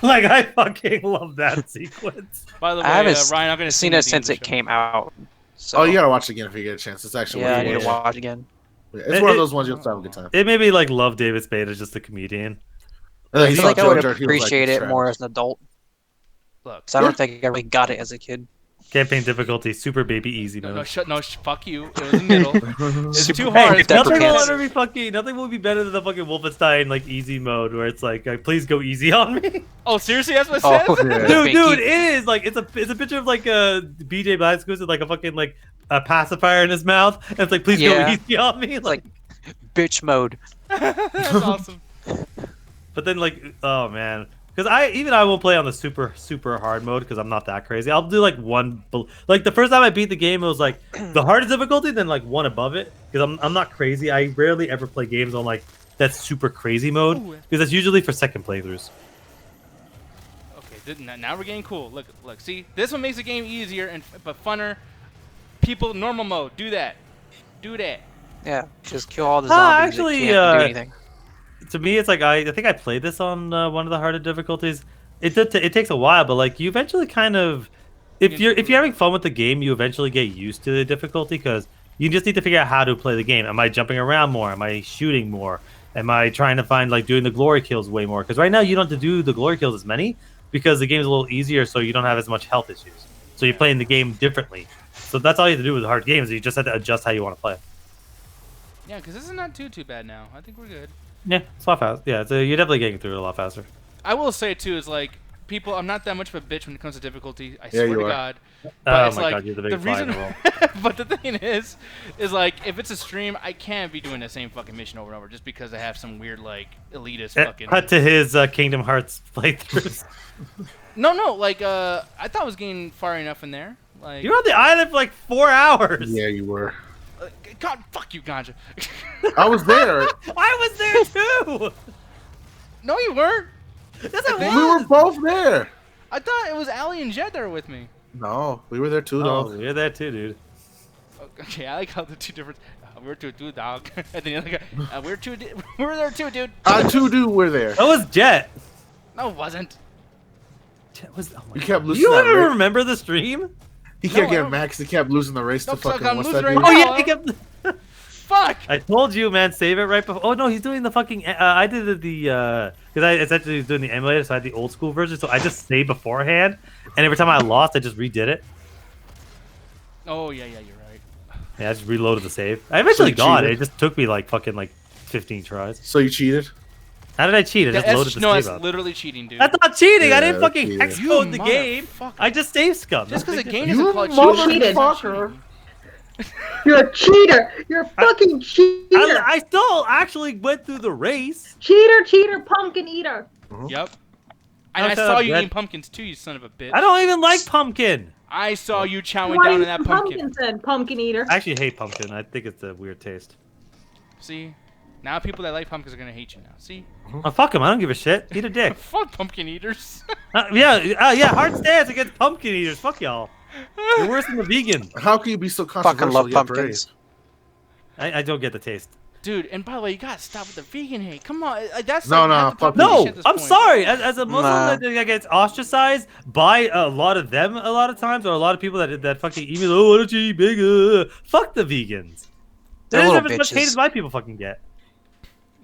Like I fucking love that sequence. By the way, I haven't Ryan, I'm gonna seen sing at it the end since of it the show. came out. So Oh, you gotta watch it again if you get a chance. It's actually yeah, I worth need to watching. watch again. It's one of those ones you'll have a good time. It made me like love David Spade as just a comedian. And then I he feel saw like I would JoJo, he was like, appreciate "It's it trash." more as an adult. Look, Because I don't think I really got it as a kid. Campaign difficulty, super baby easy no, mode. no, shut, no, fuck you. It was in the middle. It's Super too hard. It's Dead Nothing will Pants. ever be fucking. Nothing will be better than the fucking Wolfenstein like easy mode where it's like, please go easy on me. Oh, seriously, that's what it Oh, says. Yeah. Dude, Pinky. it is like it's a picture of like BJ Blazkowicz with like a fucking like a pacifier in his mouth, and it's like, please go Yeah. easy on me. like bitch mode. That's awesome. But then like, oh man, because I won't play on the super hard mode because I'm not that crazy. I'll do like like the first time I beat the game, it was like the hardest difficulty, then like one above it because I'm not crazy. I rarely ever play games on like that super crazy mode Ooh. because that's usually for second playthroughs. Okay, now we're getting cool. Look, see, this one makes the game easier but funner. People, normal mode, do that. Yeah, just kill all the Ah, zombies. actually, That can't do anything. To me, it's like I think I played this on one of the harder difficulties. It takes a while, but like you eventually kind of, if you're having fun with the game, you eventually get used to the difficulty because you just need to figure out how to play the game. Am I jumping around more? Am I shooting more? Am I trying to find like doing the glory kills way more? Because right now you don't have to do the glory kills as many because the game's a little easier, so you don't have as much health issues. So you're playing the game differently. So that's all you have to do with hard games. You just have to adjust how you want to play. Yeah, because this is not too bad now. I think we're good. Yeah, it's a lot faster. Yeah, so you're definitely getting through it a lot faster. I will say too is like people. I'm not that much of a bitch when it comes to difficulty. I Yeah, swear you to are. God. Oh But it's my like god, you're the the big fly in reason. the world. But the thing is like if it's a stream, I can't be doing the same fucking mission over and over just because I have some weird like elitist fucking. Cut to his Kingdom Hearts playthroughs. No, like I thought I was getting far enough in there. Like You were on the island for like 4 hours. Yeah, you were. God, fuck you, Ganja. I was there. I was there too. No, you weren't. Yes, I We were was. both there. I thought it was Ali and Jed that were with me. No, we were there too, Oh, though. you're there too, dude. Okay, I like how the two different. We're two, dog. And then the other guy, we were there too, dude. Two dude were there. That was Jet. No, it wasn't. Jet was. Oh my You god. kept Do losing you that even race. remember the stream? He No, kept I getting don't- max. He kept losing the race No, to fucking I'm what's losing that right dude? now. Oh yeah, he kept. Fuck. I told you, man. Save it right before. Oh no, he's doing the fucking. I did because I essentially was doing the emulator, so I had the old school version. So I just saved beforehand, and every time I lost, I just redid it. Oh yeah, you're right. Yeah, I just reloaded the save. I eventually you got it. cheated? It just took me like fucking like 15 tries. So you cheated? How did I cheat? I just loaded the No, save that's up. literally cheating, dude. That's not cheating. I Yeah, didn't that's fucking cheating. hex You code the game. motherfucker. I just save scum. Just because the game You isn't called cheating. motherfucker. cheating. You're a cheater. You're a fucking cheater. I still actually went through the race. Cheater, pumpkin eater. Yep. And I Outside saw of you bread. eating pumpkins too, you son of a bitch. I don't even like pumpkin. I saw you chowing Why down on you that pumpkin. said pumpkin eater? I actually hate pumpkin. I think it's a weird taste. See? Now people that like pumpkins are gonna hate you now. See? Oh, fuck him. I don't give a shit. Eat a dick. Fuck pumpkin eaters. Yeah. Hard stance against pumpkin eaters. Fuck y'all. You're worse than the vegan. How can you be so Fucking controversial? love yet pumpkins. brave? I don't get the taste. Dude, and by the way, you gotta stop with the vegan hate. Come on, that's No, like no, half the fuck population No, at this I'm point. sorry. As a Muslim Nah. that gets ostracized by a lot of them a lot of times, or a lot of people that fucking email, oh, why don't you eat big? Fuck the vegans. They're They little deserve as much hate bitches. as my people fucking get.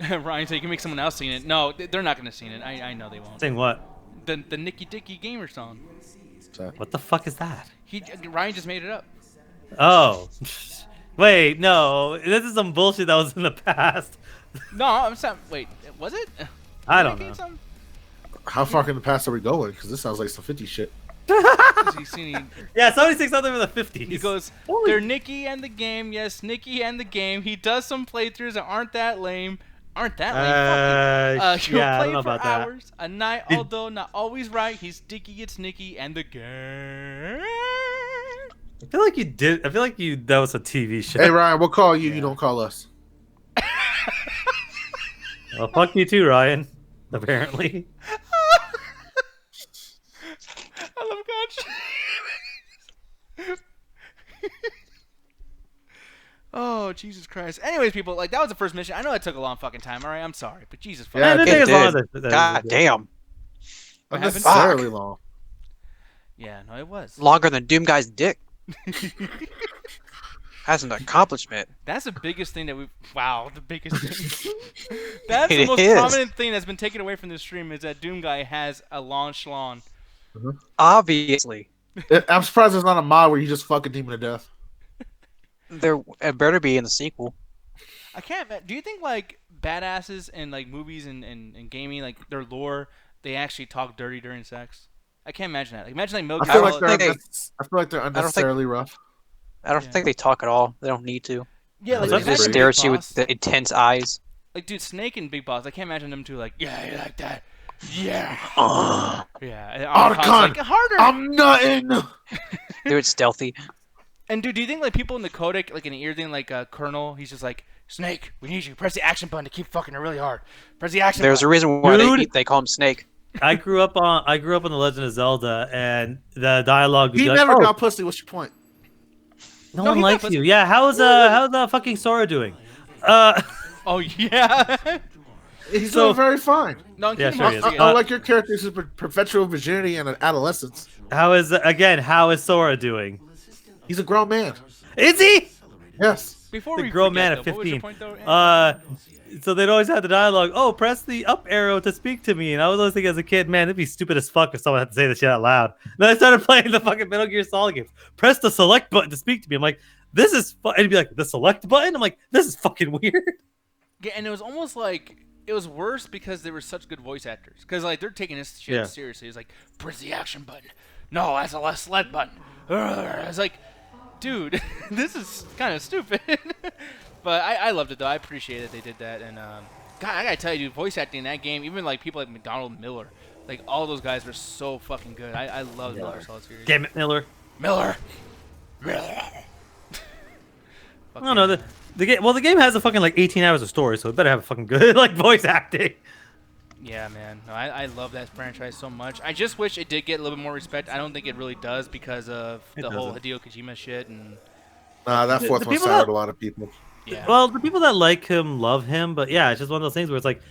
Ryan said you can make someone else sing it. No, they're not gonna sing it. I know they won't. Saying what? The Nicky Dicky Gamer song. What the fuck is that? Ryan just made it up. Oh. Wait, no. This is some bullshit that was in the past. No, I'm saying. Wait, was it? I Did don't he know. make something? How far in the past are we going? Because this sounds like some 50 shit. Is he singing? Yeah, somebody sing something from the 50s. He goes, Holy- they're Nicky and the game. Yes, Nicky and the game. He does some playthroughs that aren't that lame. Aren't that lame? Fucking. He'll yeah, I play don't know for about that. hours, a night, Did- although not always right. He's Dicky, it's Nicky and the game. I feel like you did. I feel like that was a TV show. Hey Ryan, we'll call you. You don't call us. Well, fuck you too, Ryan. Apparently. I love God. Oh, Jesus Christ. Anyways, people, like, that was the first mission. I know it took a long fucking time, alright? I'm sorry, but Jesus fucking Yeah, Yeah, it didn't it take as long did. as God damn. What happened? Unnecessarily long. Yeah, no, it was. Longer than Doom Guy's dick. That's an accomplishment. That's the biggest thing that we. Wow, the biggest thing. That's the It most is. prominent thing that's been taken away from this stream is that Doom Guy has a long schlong. Obviously. I'm surprised there's not a mod where you just fucking demon to death. It better be in the sequel. I can't. Do you think like badasses in like movies and gaming, like their lore, they actually talk dirty during sex? I can't imagine that. Like, imagine like Metal I Gear feel Solid- I feel like they're unnecessarily rough. I don't Yeah. think they talk at all. They don't need to. Yeah, like They That's just imagine great. stare Big at you with Boss. the intense eyes. Like, dude, Snake and Big Boss. I can't imagine them two like, yeah, you like that, yeah, yeah. And Otacon's Otacon, like, harder. I'm nutting. Do it stealthy. And dude, do you think like people in the codec, like in the ear thing, like Colonel, he's just like, Snake, we need you. Press the action button to keep fucking her really hard. Press the action There's a button. reason why Dude. they call him Snake. I grew up on The Legend of Zelda, and the dialogue. would He be like, never "Oh, got pussy. What's your point? No No, one he got likes pussy. you. Yeah, how's fucking Sora doing? Oh yeah. He's So- doing very fine. No, I'm Yeah, kidding. sure he Monster is. Game. Unlike your character's perpetual virginity and adolescence. how is Sora doing? He's a grown man. Is he? Yes. Before The we grown forget, man though, at what was your 15. point, though? So they'd always have the dialogue. Oh, press the up arrow to speak to me. And I was always thinking as a kid, man, it'd be stupid as fuck if someone had to say this shit out loud. Then I started playing the fucking Metal Gear Solid games. Press the select button to speak to me. I'm like, this is. And he'd be like, the select button. I'm like, this is fucking weird. Yeah, and it was almost like it was worse because they were such good voice actors. Because like they're taking this shit Yeah. seriously. It's like press the action button. No, that's a select button. Urgh. It's like, dude, this is kind of stupid. But I loved it though. I appreciate that they did that. And God, I gotta tell you, dude, voice acting in that game, even like people like McDonald Miller, like all those guys were so fucking good. I love the Metal Gear Solid series. Damn it, Miller. Miller. I don't know. The game. Well, the game has a fucking like 18 hours of story, so it better have a fucking good like voice acting. Yeah, man. No, I love that franchise so much. I just wish it did get a little bit more respect. I don't think it really does because of the whole doesn't. Hideo Kojima shit and That The fourth one people soured that- a lot of people. yeah. Well, the people that like him love him, but yeah, it's just one of those things where it's like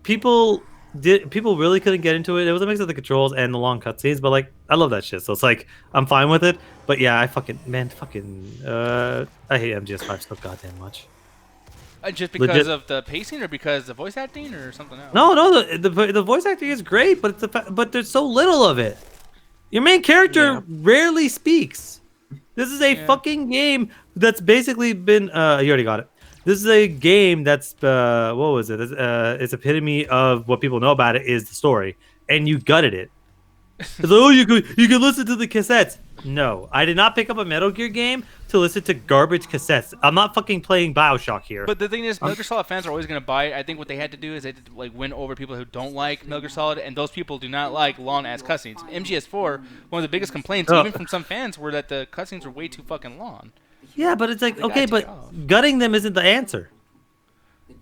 people really couldn't get into it. It was a mix of the controls and the long cutscenes, but like I love that shit, so it's like I'm fine with it. But yeah, I hate MGS5 so goddamn much. Just because legit- of the pacing or because the voice acting or something else? No, the voice acting is great, but but there's so little of it. Your main character Yeah. rarely speaks. This is a Yeah. fucking game that's basically been. You already got it. This is a game that's what was it? Its epitome of what people know about it is the story, and you gutted it. It's like, oh, you could listen to the cassettes. No, I did not pick up a Metal Gear game to listen to garbage cassettes. I'm not fucking playing BioShock here. But the thing is, Metal Gear Solid fans are always going to buy it. I think what they had to do is they had to like win over people who don't like Metal Gear Solid, and those people do not like long-ass cutscenes. MGS4, one of the biggest complaints, Oh. even from some fans, were that the cutscenes were way too fucking long. yeah, but it's like They okay, gotta take but it off. gutting them isn't the answer.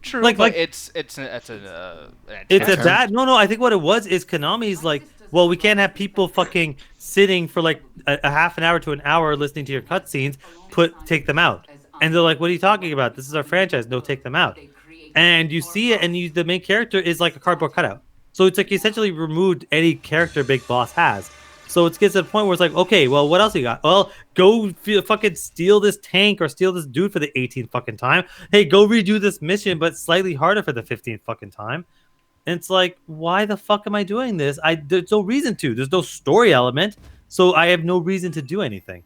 True, Like- but like- it's It's a a bad. No. I think what it was is Konami's like, well, we can't have people fucking sitting for like a half an hour to an hour listening to your cutscenes. Take them out. And they're like, what are you talking about? This is our franchise. No, take them out. And you see it, and the main character is like a cardboard cutout. So it's like you essentially removed any character Big Boss has. So it gets to the point where it's like, okay, well, what else you got? Well, go fucking steal this tank or steal this dude for the 18th fucking time. Hey, go redo this mission, but slightly harder for the 15th fucking time. And it's like, why the fuck am I doing this? There's no reason to. There's no story element, so I have no reason to do anything.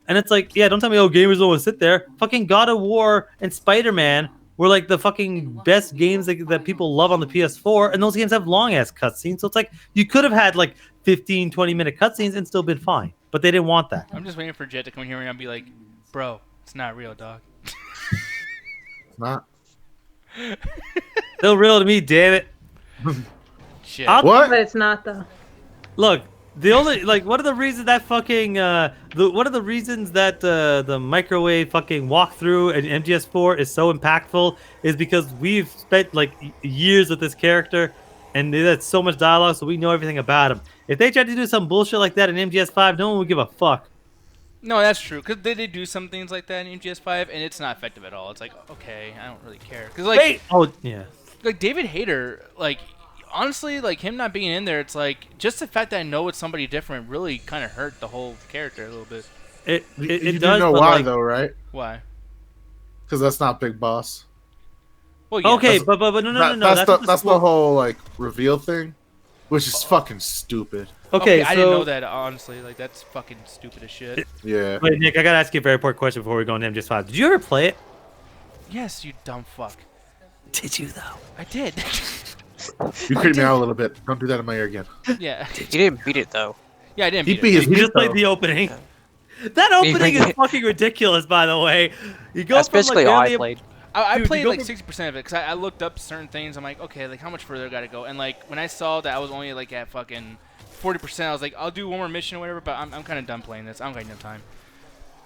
And it's like, yeah, don't tell me, oh, gamers don't want to sit there. Fucking God of War and Spider-Man were like the fucking best games that people love on the PS4, and those games have long-ass cutscenes. So it's like, you could have had like 15, 20-minute cutscenes and still been fine. But they didn't want that. I'm just waiting for Jet to come in here and be like, bro, it's not real, dog. It's not. Still real to me, damn it. Shit. What? But it's not though. Look, the only one of the reasons that fucking one of the reasons that the microwave fucking walkthrough in MGS4 is so impactful is because we've spent like years with this character, and there's so much dialogue, so we know everything about him. If they tried to do some bullshit like that in MGS5, no one would give a fuck. No, that's true. Because they do some things like that in MGS5, and it's not effective at all. It's like, okay, I don't really care. Because, like, Oh yeah. like David Hayter, like, honestly, like him not being in there, it's like just the fact that I know it's somebody different really kind of hurt the whole character a little bit. It You do does, know but why like, though, right? Why? Because that's not Big Boss. Well, yeah. okay, That's- but no. That's the whole like reveal thing, which is fucking stupid. Okay, I didn't know that, honestly. Like, that's fucking stupid as shit. Yeah. Wait, Nick, I gotta ask you a very important question before we go into MGS5. Did you ever play it? Yes, you dumb fuck. Did you though? I did. You creep me out a little bit. Don't do that in my ear again. Yeah. You didn't beat it though. Yeah, I didn't He beat beat it. his You just meat, played though. the opening. That opening is fucking ridiculous, by the way. You go That's from basically like all barely I played. I Dude, you played go like from- 60% of it because I looked up certain things. I'm like, okay, like how much further I gotta go? And like when I saw that I was only like at fucking 40%, I was like, I'll do one more mission or whatever. But I'm kind of done playing this. I don't got enough time.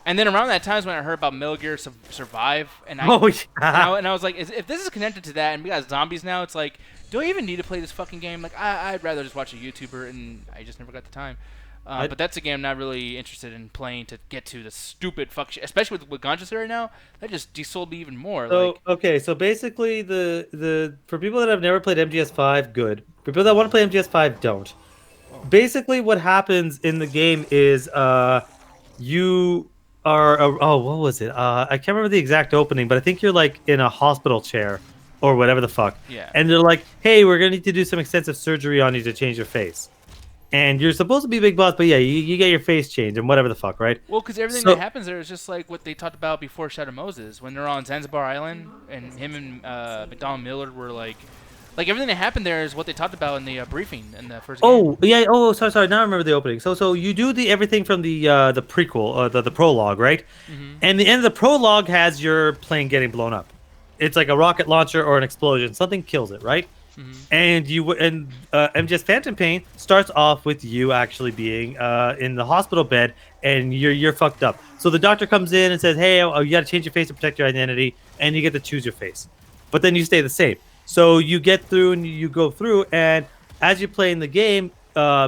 And then around that time is when I heard about Metal Gear Survive, and I Oh yeah. and I was like, if this is connected to that, and we got zombies now, it's like, do I even need to play this fucking game? Like, I'd rather just watch a YouTuber, and I just never got the time. But that's a game I'm not really interested in playing to get to the stupid fuck shit, especially with Gonchas right now. That just desold me even more. So like, okay, so basically the for people that have never played MGS5, good. For people that want to play MGS5, don't. Basically, what happens in the game is you are what was it? I can't remember the exact opening, but I think you're like in a hospital chair or whatever the fuck. Yeah. And they're like, "Hey, we're gonna need to do some extensive surgery on you to change your face." And you're supposed to be Big Boss, but yeah, you get your face changed and whatever the fuck, right? well, because everything So- that happens there is just like what they talked about before Shadow Moses, when they're on Zanzibar Island, and him and McDonald Millard were like everything that happened there is what they talked about in the briefing in the first game. Oh yeah. Oh, sorry. Now I remember the opening. So you do the everything from the prequel, the prologue, right? Mhm. And the end of the prologue has your plane getting blown up. It's like a rocket launcher or an explosion. Something kills it, right? Mhm. And MGS Phantom Pain starts off with you actually being in the hospital bed, and you're fucked up. So the doctor comes in and says, "Hey, you got to change your face to protect your identity," and you get to choose your face. But then you stay the same. So you get through and you go through, and as you're playing the game,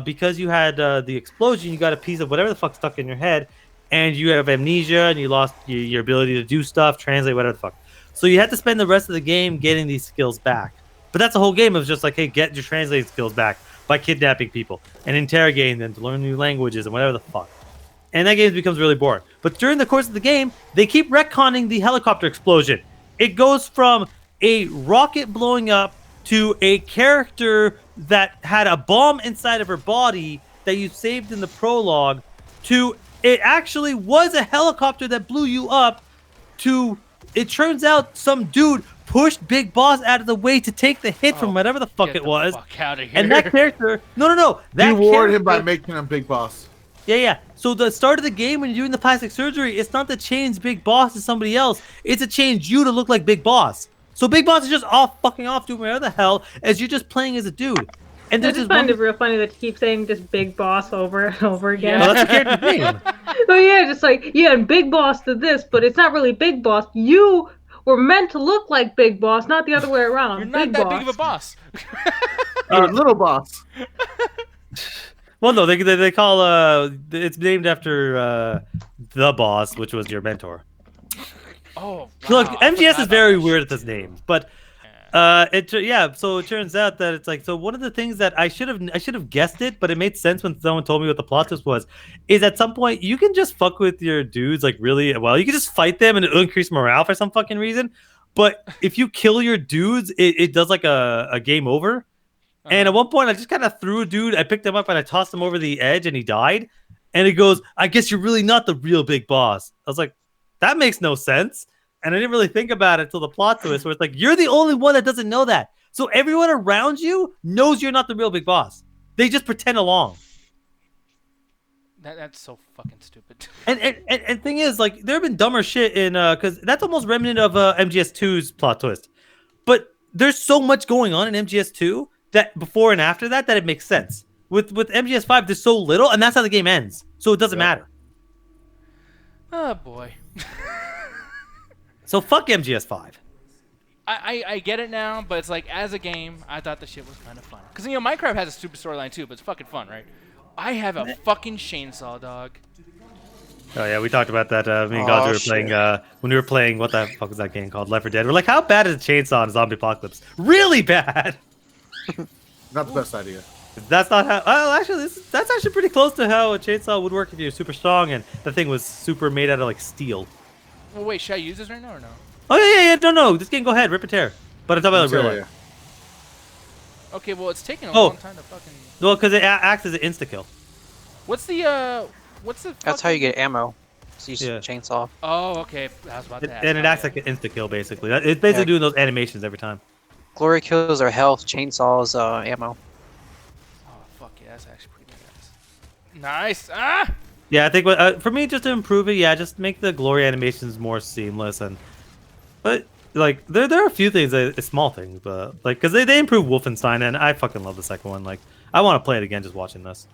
because you had the explosion, you got a piece of whatever the fuck stuck in your head, and you have amnesia, and you lost your ability to do stuff, translate, whatever the fuck. So you had to spend the rest of the game getting these skills back. But that's the whole game. It was just like, hey, get your translating skills back by kidnapping people and interrogating them to learn new languages and whatever the fuck. And that game becomes really boring. But during the course of the game, they keep retconning the helicopter explosion. It goes from a rocket blowing up to a character that had a bomb inside of her body that you saved in the prologue to it actually was a helicopter that blew you up to it turns out some dude pushed Big Boss out of the way to take the hit from whatever the fuck Get it the was. fuck outta here. And that character no. That You warned him by character- making him Big Boss. Yeah. So the start of the game when you're doing the plastic surgery, it's not to change Big Boss to somebody else. It's to change you to look like Big Boss. So Big Boss is just fucking off doing whatever the hell as you're just playing as a dude. And I there's just this find one... it real funny that you keep saying just Big Boss over and over again. Well, that's a character name. Oh yeah, just like, yeah, and Big Boss to this, but it's not really Big Boss. You were meant to look like Big Boss, not the other way around. You're not Big that Boss. big of a boss. Little Boss. Well, no, they call it's named after the boss, which was your mentor. Oh, Look, wow, I MGS forgot is about very that weird shit. with its names, but so it turns out that it's like so one of the things that I should have guessed it, but it made sense when someone told me what the plot twist was, is at some point you can just fuck with your dudes like really well. You can just fight them and it'll increase morale for some fucking reason. But if you kill your dudes, it does like a game over. And at one point, I just kind of threw a dude. I picked him up and I tossed him over the edge, and he died. And it goes, "I guess you're really not the real Big Boss." I was like, "That makes no sense." And I didn't really think about it until the plot twist, where it's like, you're the only one that doesn't know that. So everyone around you knows you're not the real Big Boss. They just pretend along. That's so fucking stupid. And thing is, like, there have been dumber shit in because that's almost remnant of MGS2's plot twist. But there's so much going on in MGS2 that before and after that it makes sense. With MGS5, there's so little, and that's how the game ends. So it doesn't matter. Oh boy. So fuck MGS5. I get it now, but it's like as a game, I thought the shit was kind of fun. Cause you know Minecraft has a stupid storyline too, but it's fucking fun, right? I have a fucking chainsaw, dog. Oh yeah, we talked about that. Me and Oh, Gaji were shit. playing when we were playing. What the fuck was that game called? Left 4 Dead. We're like, how bad is a chainsaw in Zombie Apocalypse? Really bad. Not the best idea. That's not how. Oh, actually, that's actually pretty close to how a chainsaw would work if you're super strong and the thing was super made out of like steel. Well, wait, should I use this right now or no? Oh yeah. No. This game, go ahead, rip a tear. But it's about real life. Okay, well, it's taking a long time to fucking. Well, because it acts as an insta kill. What's the That's how you get ammo. So you Yeah. chainsaw. Oh, okay. I was about to ask. And it acts like an insta kill basically. It's basically doing those animations every time. Glory kills are health. Chainsaws ammo. Oh fuck yeah, that's actually pretty nice. Nice. Ah. Yeah, I think for me, just to improve it, yeah, just make the glory animations more seamless but like there are a few things, small things, but like because they improve Wolfenstein and I fucking love the second one. Like I want to play it again just watching this.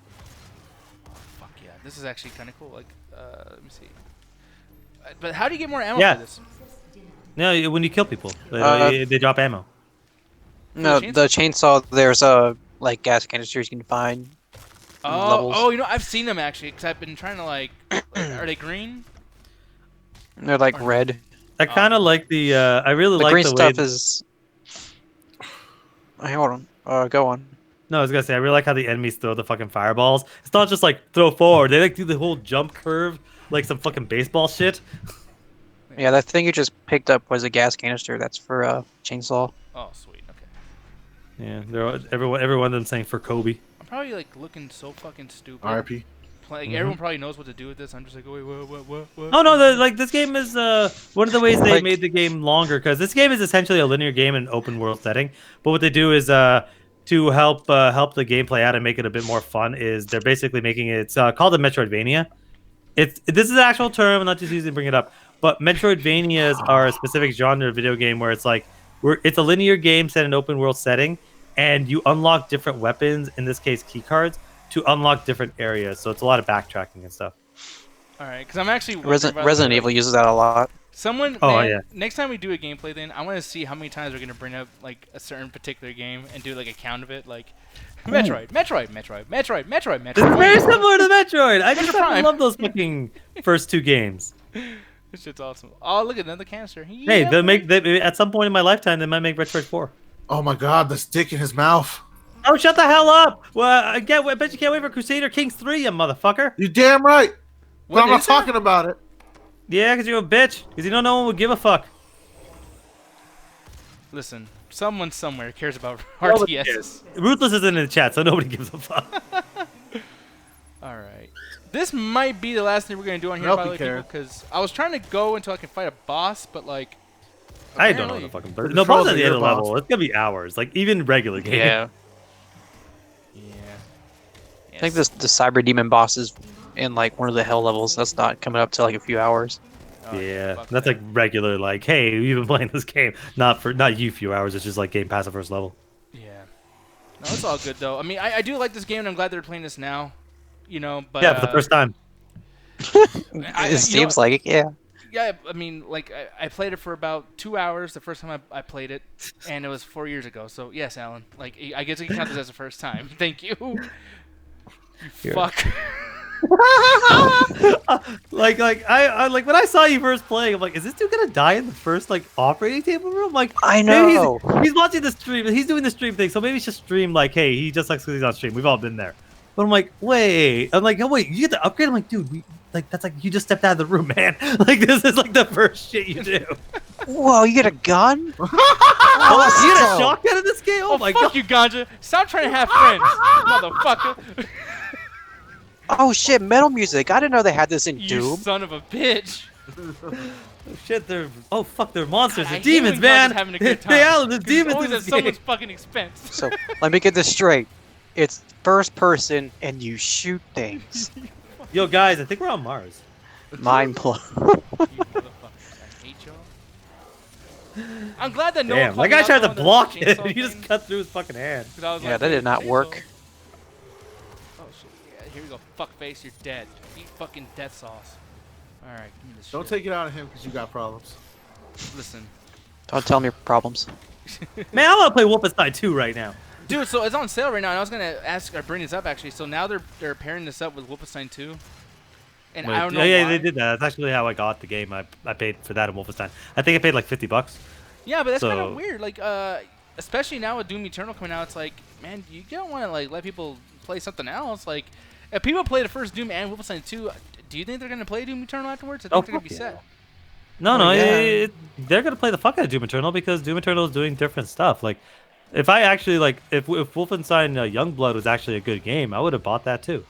Oh fuck yeah, this is actually kind of cool. Like, let me see. But how do you get more ammo Yeah. for this? No, when you kill people, they drop ammo. No, the chainsaw. There's like gas canisters you can find. Levels. Oh, you know, I've seen them actually, because I've been trying to like. Are they green? They're like red. I kind of like the. I really The like green the stuff way. is. Hey, hold on. Go on. No, I was gonna say I really like how the enemies throw the fucking fireballs. It's not just like throw forward; they like do the whole jump curve like some fucking baseball shit. Yeah, that thing you just picked up was a gas canister. That's for chainsaw. Oh, sweet. Okay. Yeah, every one of them saying for Kobe. I'm probably like looking so fucking stupid. RP. Like everyone probably knows what to do with this. I'm just like, wait, what? Oh no, like this game is one of the ways they made the game longer because this game is essentially a linear game in an open world setting. But what they do is to help the gameplay out and make it a bit more fun is they're basically making it. It's called a Metroidvania. This is an actual term. I'm not just using to bring it up. But Metroidvanias are a specific genre of video game where it's like it's a linear game set in an open world setting, and you unlock different weapons. In this case, key cards. To unlock different areas, so it's a lot of backtracking and stuff. All right, because I'm actually Resident Evil uses that a lot. Someone, Oh, man, yeah. Next time we do a gameplay, then I want to see how many times we're gonna bring up like a certain particular game and do like a count of it, like Metroid. This is Metroid. very similar to Metroid. I just Metroid Prime. love those fucking first two games. This shit's awesome. Oh, look at another canister. Hey, they at some point in my lifetime they might make Metroid 4. Oh my god, the stick in his mouth. Oh, shut the hell up! Well, I bet you can't wait for Crusader Kings 3, you motherfucker. You damn right. But What I'm not is talking about it. Yeah, because you're a bitch. Because you know no one would give a fuck. Listen, someone somewhere cares about Nobody RTSs. cares. Ruthless isn't in the chat, so nobody gives a fuck. All right. This might be the last thing we're gonna do on here, Nope, by the you way, care. people, because I was trying to go until I can fight a boss, but like. I don't know apparently- the fucking The bird. No, controls boss at are the end your of the level. boss. It's gonna be hours. Like even regular game. Yeah. Yeah. I think the Cyber Demon boss is in like one of the hell levels. That's not coming up till like a few hours. Oh, Yeah, fuck that's that. like regular. Like, hey, we've been playing this game not you a few hours. It's just like game pass the first level. Yeah. No, it's all good though. I mean, I do like this game, and I'm glad they're playing this now. You know, but Yeah, for the first time. It seems like it, yeah. Yeah, I mean, like I played it for about 2 hours the first time I played it, and it was 4 years ago. So yes, Alan, like I guess we can count this as the first time. Thank you. You Here. fuck. like I like when I saw you first playing, I'm like, is this dude gonna die in the first like operating table room? Like, I maybe know. he's watching the stream. He's doing the stream thing, so maybe it's just stream like, hey, he just likes because he's on stream. We've all been there. But I'm like, wait. I'm like, oh wait, you get the upgrade? I'm like, dude, that's like you just stepped out of the room, man. Like this is like the first shit you do. Whoa, you get a gun? Oh, you get a shotgun in this game? Oh, Oh my fuck god. you, Ganja! Stop trying to have friends, motherfucker. Oh shit, metal music. I didn't know they had this in You Doom. son of a bitch. Oh, shit, they're they're monsters. God, I They're hate demons, when man. Ganja's having a good time. Hey, Alan, there's 'Cause it's demons always in at this someone's game. fucking expense. So let me get this straight. It's first person and you shoot things. Yo, guys, I think we're on Mars. Mind blown. You motherfuckers, I hate y'all. I'm glad that no Damn, one that guy called me tried out to on the block it. chainsaw He just thing, cut through his fucking hand. 'cause I was Yeah, like, that did "Wait, not chainsaw?" work. Oh shit! Yeah, here we go. Fuck face, you're dead. Eat fucking death sauce. All right, give me this Don't shit. take it out of him because you got problems. Listen, Don't tell me your problems. Man, I want to play Wolfenstein 2 right now. dude. So it's on sale right now, and I was gonna ask or bring this up actually. So now they're pairing this up with Wolfenstein 2, and I don't know. yeah, why. they did that. That's actually how I got the game. I paid for that in Wolfenstein. I think I paid like $50. Yeah, but that's kind So- of weird. Like especially now with Doom Eternal coming out, it's like, man, you don't want to like let people play something else. Like, if people play the first Doom and Wolfenstein 2, do you think they're gonna play Doom Eternal afterwards? I think they're gonna be set. No, yeah. they're gonna play the fuck out of Doom Eternal because Doom Eternal is doing different stuff. Like, if I actually like, if Wolfenstein Youngblood was actually a good game, I would have bought that too.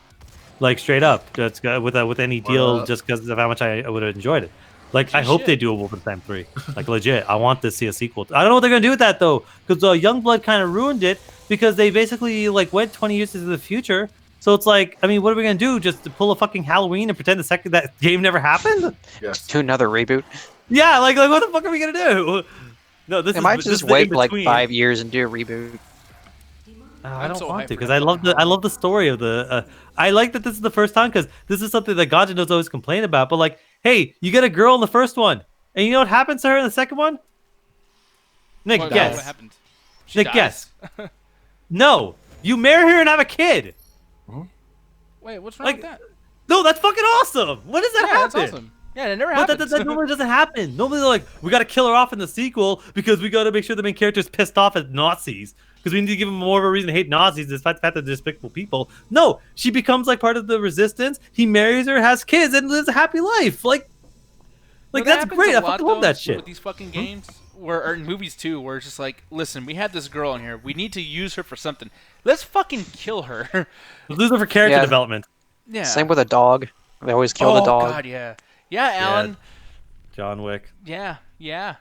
Like straight up, that's with any deal, just because of how much I would have enjoyed it. Like, I hope they do a Wolfenstein 3. Like, legit, I want to see a sequel. I don't know what they're gonna do with that though, because Youngblood kind of ruined it because they basically like went 20 years into the future. So it's like, I mean, what are we gonna do? Just to pull a fucking Halloween and pretend that game never happened? Yes. To another reboot. Yeah, like what the fuck are we gonna do? No, this They is might this just is the wait like in-between. 5 years and do a reboot. I I'm don't so want hyped to for because that fucking I love the story of the. I like that this is the first time because this is something that Gajinos always complain about. But like, hey, you get a girl in the first one, and you know what happens to her in the second one? Nick, What guess. happened? She Nick, dies. guess. No, you marry her and have a kid. Wait, what's wrong Like, with that? no, that's fucking awesome. When does that Yeah, happen? that's awesome. Yeah, it never But happens. that normally doesn't happen. Normally they're like, we gotta kill her off in the sequel because we gotta make sure the main character's pissed off at Nazis. Because we need to give him more of a reason to hate Nazis despite the fact that they're despicable people. No, she becomes like part of the resistance. He marries her, has kids, and lives a happy life. Like That that's happens great. a I lot, fucking love though, that shit. With these fucking games, or in movies too, where it's just like, listen, we have this girl in here. We need to use her for something. Let's fucking kill her. Lose her for character Yeah. development. Yeah. Same with a dog. They always kill the dog. God, yeah. Yeah, Alan. John Wick. Yeah. Yeah.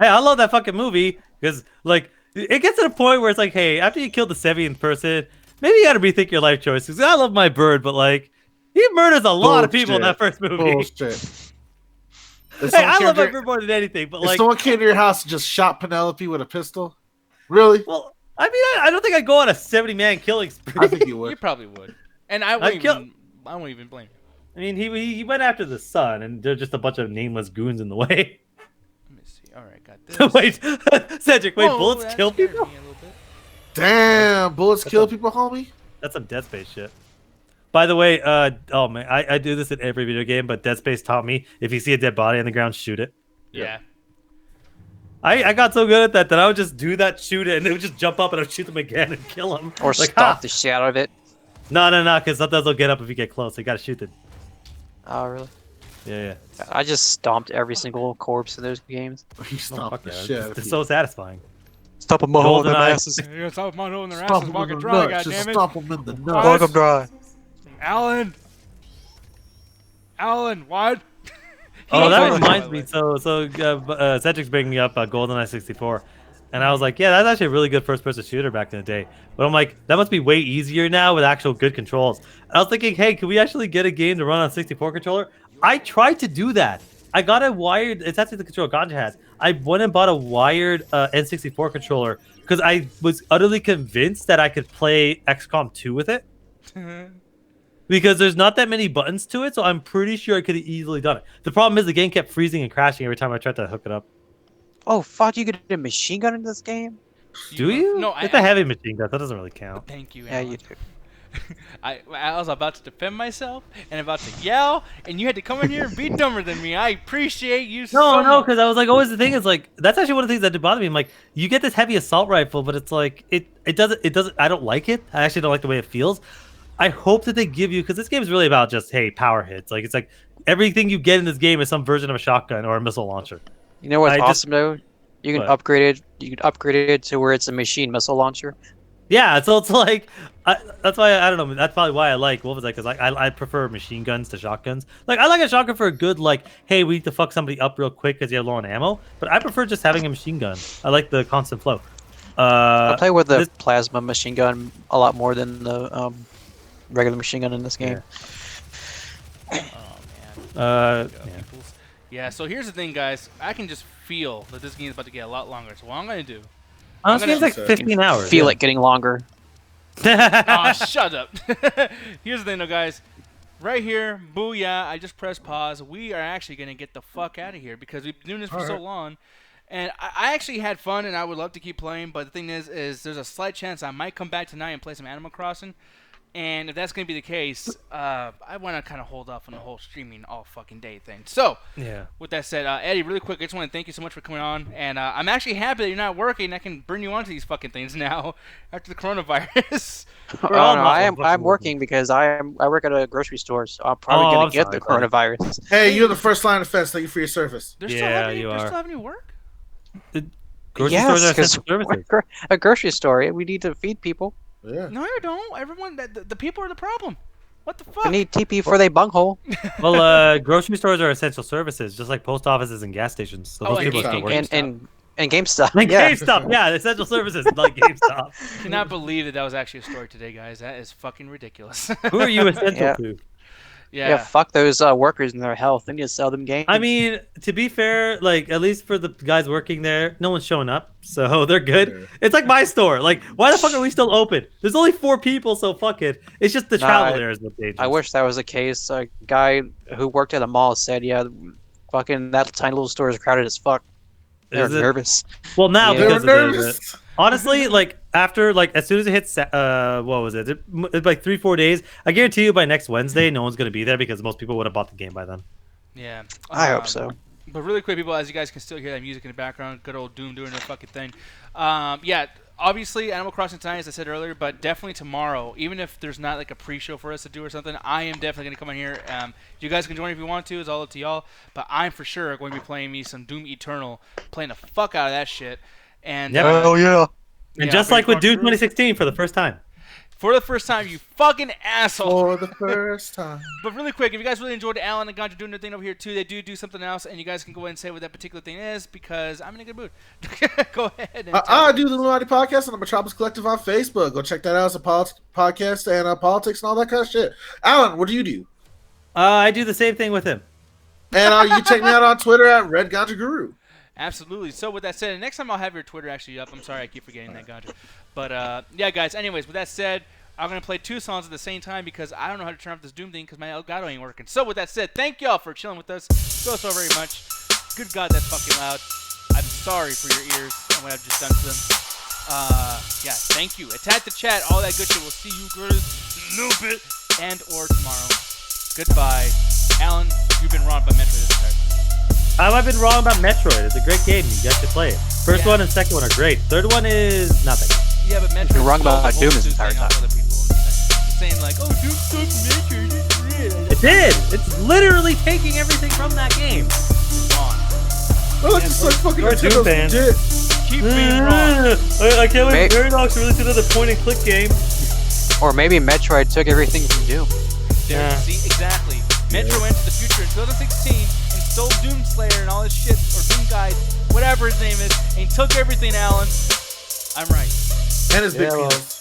Hey, I love that fucking movie because like it gets to the point where it's like, hey, after you kill the 70th person, maybe you gotta rethink your life choices. I love my bird, but like he murders a lot of people in that first movie. Bullshit. Hey, I love my bird more than anything, but If like, someone came to your house and just shot Penelope with a pistol, really? well, I mean, I don't think I'd go on a 70-man killing spree. I think you You would. probably would. And I won't even blame you. I mean, he went after the son, and there's just a bunch of nameless goons in the way. Let me see. All right, got this. Wait, Cedric, wait, Whoa, bullets that kill scared people? me a little bit. Damn, bullets kill people, homie. That's some Dead Space shit. By the way, oh man, I do this in every video game, but Dead Space taught me if you see a dead body on the ground, shoot it. Yeah. I got so good at that I would just do that, shoot it, and they would just jump up and I would shoot them again and kill them. Or like, stomp the shit out of it. No, because sometimes they'll get up if you get close. So you gotta shoot them. Oh, really? Yeah. I just stomped every single corpse in those games. He stomped the Yeah, shit out of it's people. so satisfying. Stomp them all in the GoldenEye. asses. Yeah, stop my in their Stomp asses, him walking in the dry, nuts. Just goddammit. stomp him in the nuts. What? Fuck them dry. Alan, what? Oh, that By reminds the me. way. So Cedric's bringing up GoldenEye 64, and I was like, yeah, that's actually a really good first-person shooter back in the day. But I'm like, that must be way easier now with actual good controls. And I was thinking, hey, can we actually get a game to run on a 64 controller? I tried to do that. I got a wired. It's actually the controller Ganja has. I went and bought a wired N64 controller because I was utterly convinced that I could play XCOM 2 with it. Because there's not that many buttons to it, so I'm pretty sure I could have easily done it. The problem is the game kept freezing and crashing every time I tried to hook it up. Oh, fuck, you get a machine gun in this game? Do you? No, It's a heavy machine gun. That doesn't really count. Thank you, Yeah, Alan. you do. I was about to defend myself and about to yell, and you had to come in here and be dumber than me. I appreciate you so No, much. because I was like, always the thing is like that's actually one of the things that did bother me. I'm like, you get this heavy assault rifle, but it's like it doesn't. I don't like it. I actually don't like the way it feels. I hope that they give you because this game is really about just hey power hits. Like it's like everything you get in this game is some version of a shotgun or a missile launcher. You know what's I just- awesome though? You can What? upgrade it. You can upgrade it to where it's a machine missile launcher. Yeah, so it's like that's why I don't know. That's probably why I like Wolfenstein because I prefer machine guns to shotguns. Like I like a shotgun for a good like hey we need to fuck somebody up real quick because you have low on ammo. But I prefer just having a machine gun. I like the constant flow. I play with the this- plasma machine gun a lot more than the regular machine gun in this game. Oh man. Yeah. Yeah. So here's the thing, guys. I can just feel that this game is about to get a lot longer. So what I'm gonna do? Honestly, gonna- it's like 15 hours. Feel it getting longer. Oh, shut up. Here's the thing, though, guys. Right here, booyah! I just pressed pause. We are actually gonna get the fuck out of here because we've been doing this for so long. And I actually had fun, and I would love to keep playing. But the thing is there's a slight chance I might come back tonight and play some Animal Crossing. And if that's going to be the case, I want to kind of hold off on the whole streaming all fucking day thing. So, Yeah. with that said, Eddie, really quick, I just want to thank you so much for coming on. And I'm actually happy that you're not working. I can bring you onto these fucking things now after the coronavirus. Oh, no, I'm working because I work at a grocery store, so I'm probably gonna get the coronavirus. Hey, you're the first line of defense. Thank you for your service. They're still having you work? Grocery stores are essential services. We're a grocery store. We need to feed people. Yeah. No, you don't. Everyone, the people are the problem. What the fuck? We need TP for their bunghole. Well, grocery stores are essential services, just like post offices and gas stations. So those people still work. And GameStop. And Yeah. GameStop, yeah, essential services like GameStop. I cannot believe that was actually a story today, guys. That is fucking ridiculous. Who are you essential to? Yeah, fuck those workers and their health. They need to sell them games. I mean, to be fair, like at least for the guys working there, no one's showing up, so they're good. Yeah. It's like my store. Like, why the fuck are we still open? There's only 4 people, so fuck it. It's just the travel there is what dangerous. I wish that was the case. A guy who worked at a mall said, "Yeah, fucking that tiny little store is crowded as fuck." They're nervous. Well, now Yeah. because They're of nervous. honestly, like after like as soon as it hits, what was it? It's like 3-4 days. I guarantee you by next Wednesday, no one's gonna be there because most people would have bought the game by then. Yeah. I hope so. But really quick, people, as you guys can still hear that music in the background, good old Doom doing their fucking thing. Yeah, obviously Animal Crossing tonight, as I said earlier, but definitely tomorrow, even if there's not like a pre-show for us to do or something, I am definitely going to come in here. You guys can join if you want to. It's all up to y'all. But I'm for sure going to be playing me some Doom Eternal, playing the fuck out of that shit. And Yep. yeah. And Yeah, just but like with you're Doom 2016 for the first time. for the first time, you fucking asshole. For the first time. But really quick, if you guys really enjoyed Alan and Ganja doing their thing over here too, they do something else, and you guys can go ahead and say what that particular thing is because I'm in a good mood. Go ahead. And I do the Illuminati podcast on the Metropolis Collective on Facebook. Go check that out. It's a podcast and politics and all that kind of shit. Alan, what do you do? I do the same thing with him. And you can check me out on Twitter at Red Ganja Guru. Absolutely. So with that said, next time I'll have your Twitter actually up. I'm sorry I keep forgetting that, Ganja. But yeah, guys. Anyways, with that said, I'm gonna play 2 songs at the same time because I don't know how to turn off this Doom thing because my Elgato ain't working. So with that said, thank y'all for chilling with us. Go so very much. Good God, that's fucking loud. I'm sorry for your ears and what I've just done to them. Yeah, thank you. Attack the chat, all that good shit. We'll see you girls in a little bit and or tomorrow. Goodbye. Alan, you've been wrong by Metroid this entire time. I've been wrong about Metroid. It's a great game. You guys should play it. First one and second one are great. Third one is nothing. Yeah, but Metroid. You're wrong about Doom this entire entire time. Saying like, oh, Doom stuff Metroid. It did. It's literally taking everything from that game. Wrong. Well, it's just like fucking You're a Doom Nintendo fan. shit. Keep being wrong. I can't wait for Paradox to release another point-and-click game. Or maybe Metroid took everything from Doom. There, see, exactly. Metro went to the future in 2016 and stole Doomslayer and all his shit, or Doom Guide, whatever his name is, and he took everything, Alan. I'm right. And his big Yeah, well, penis.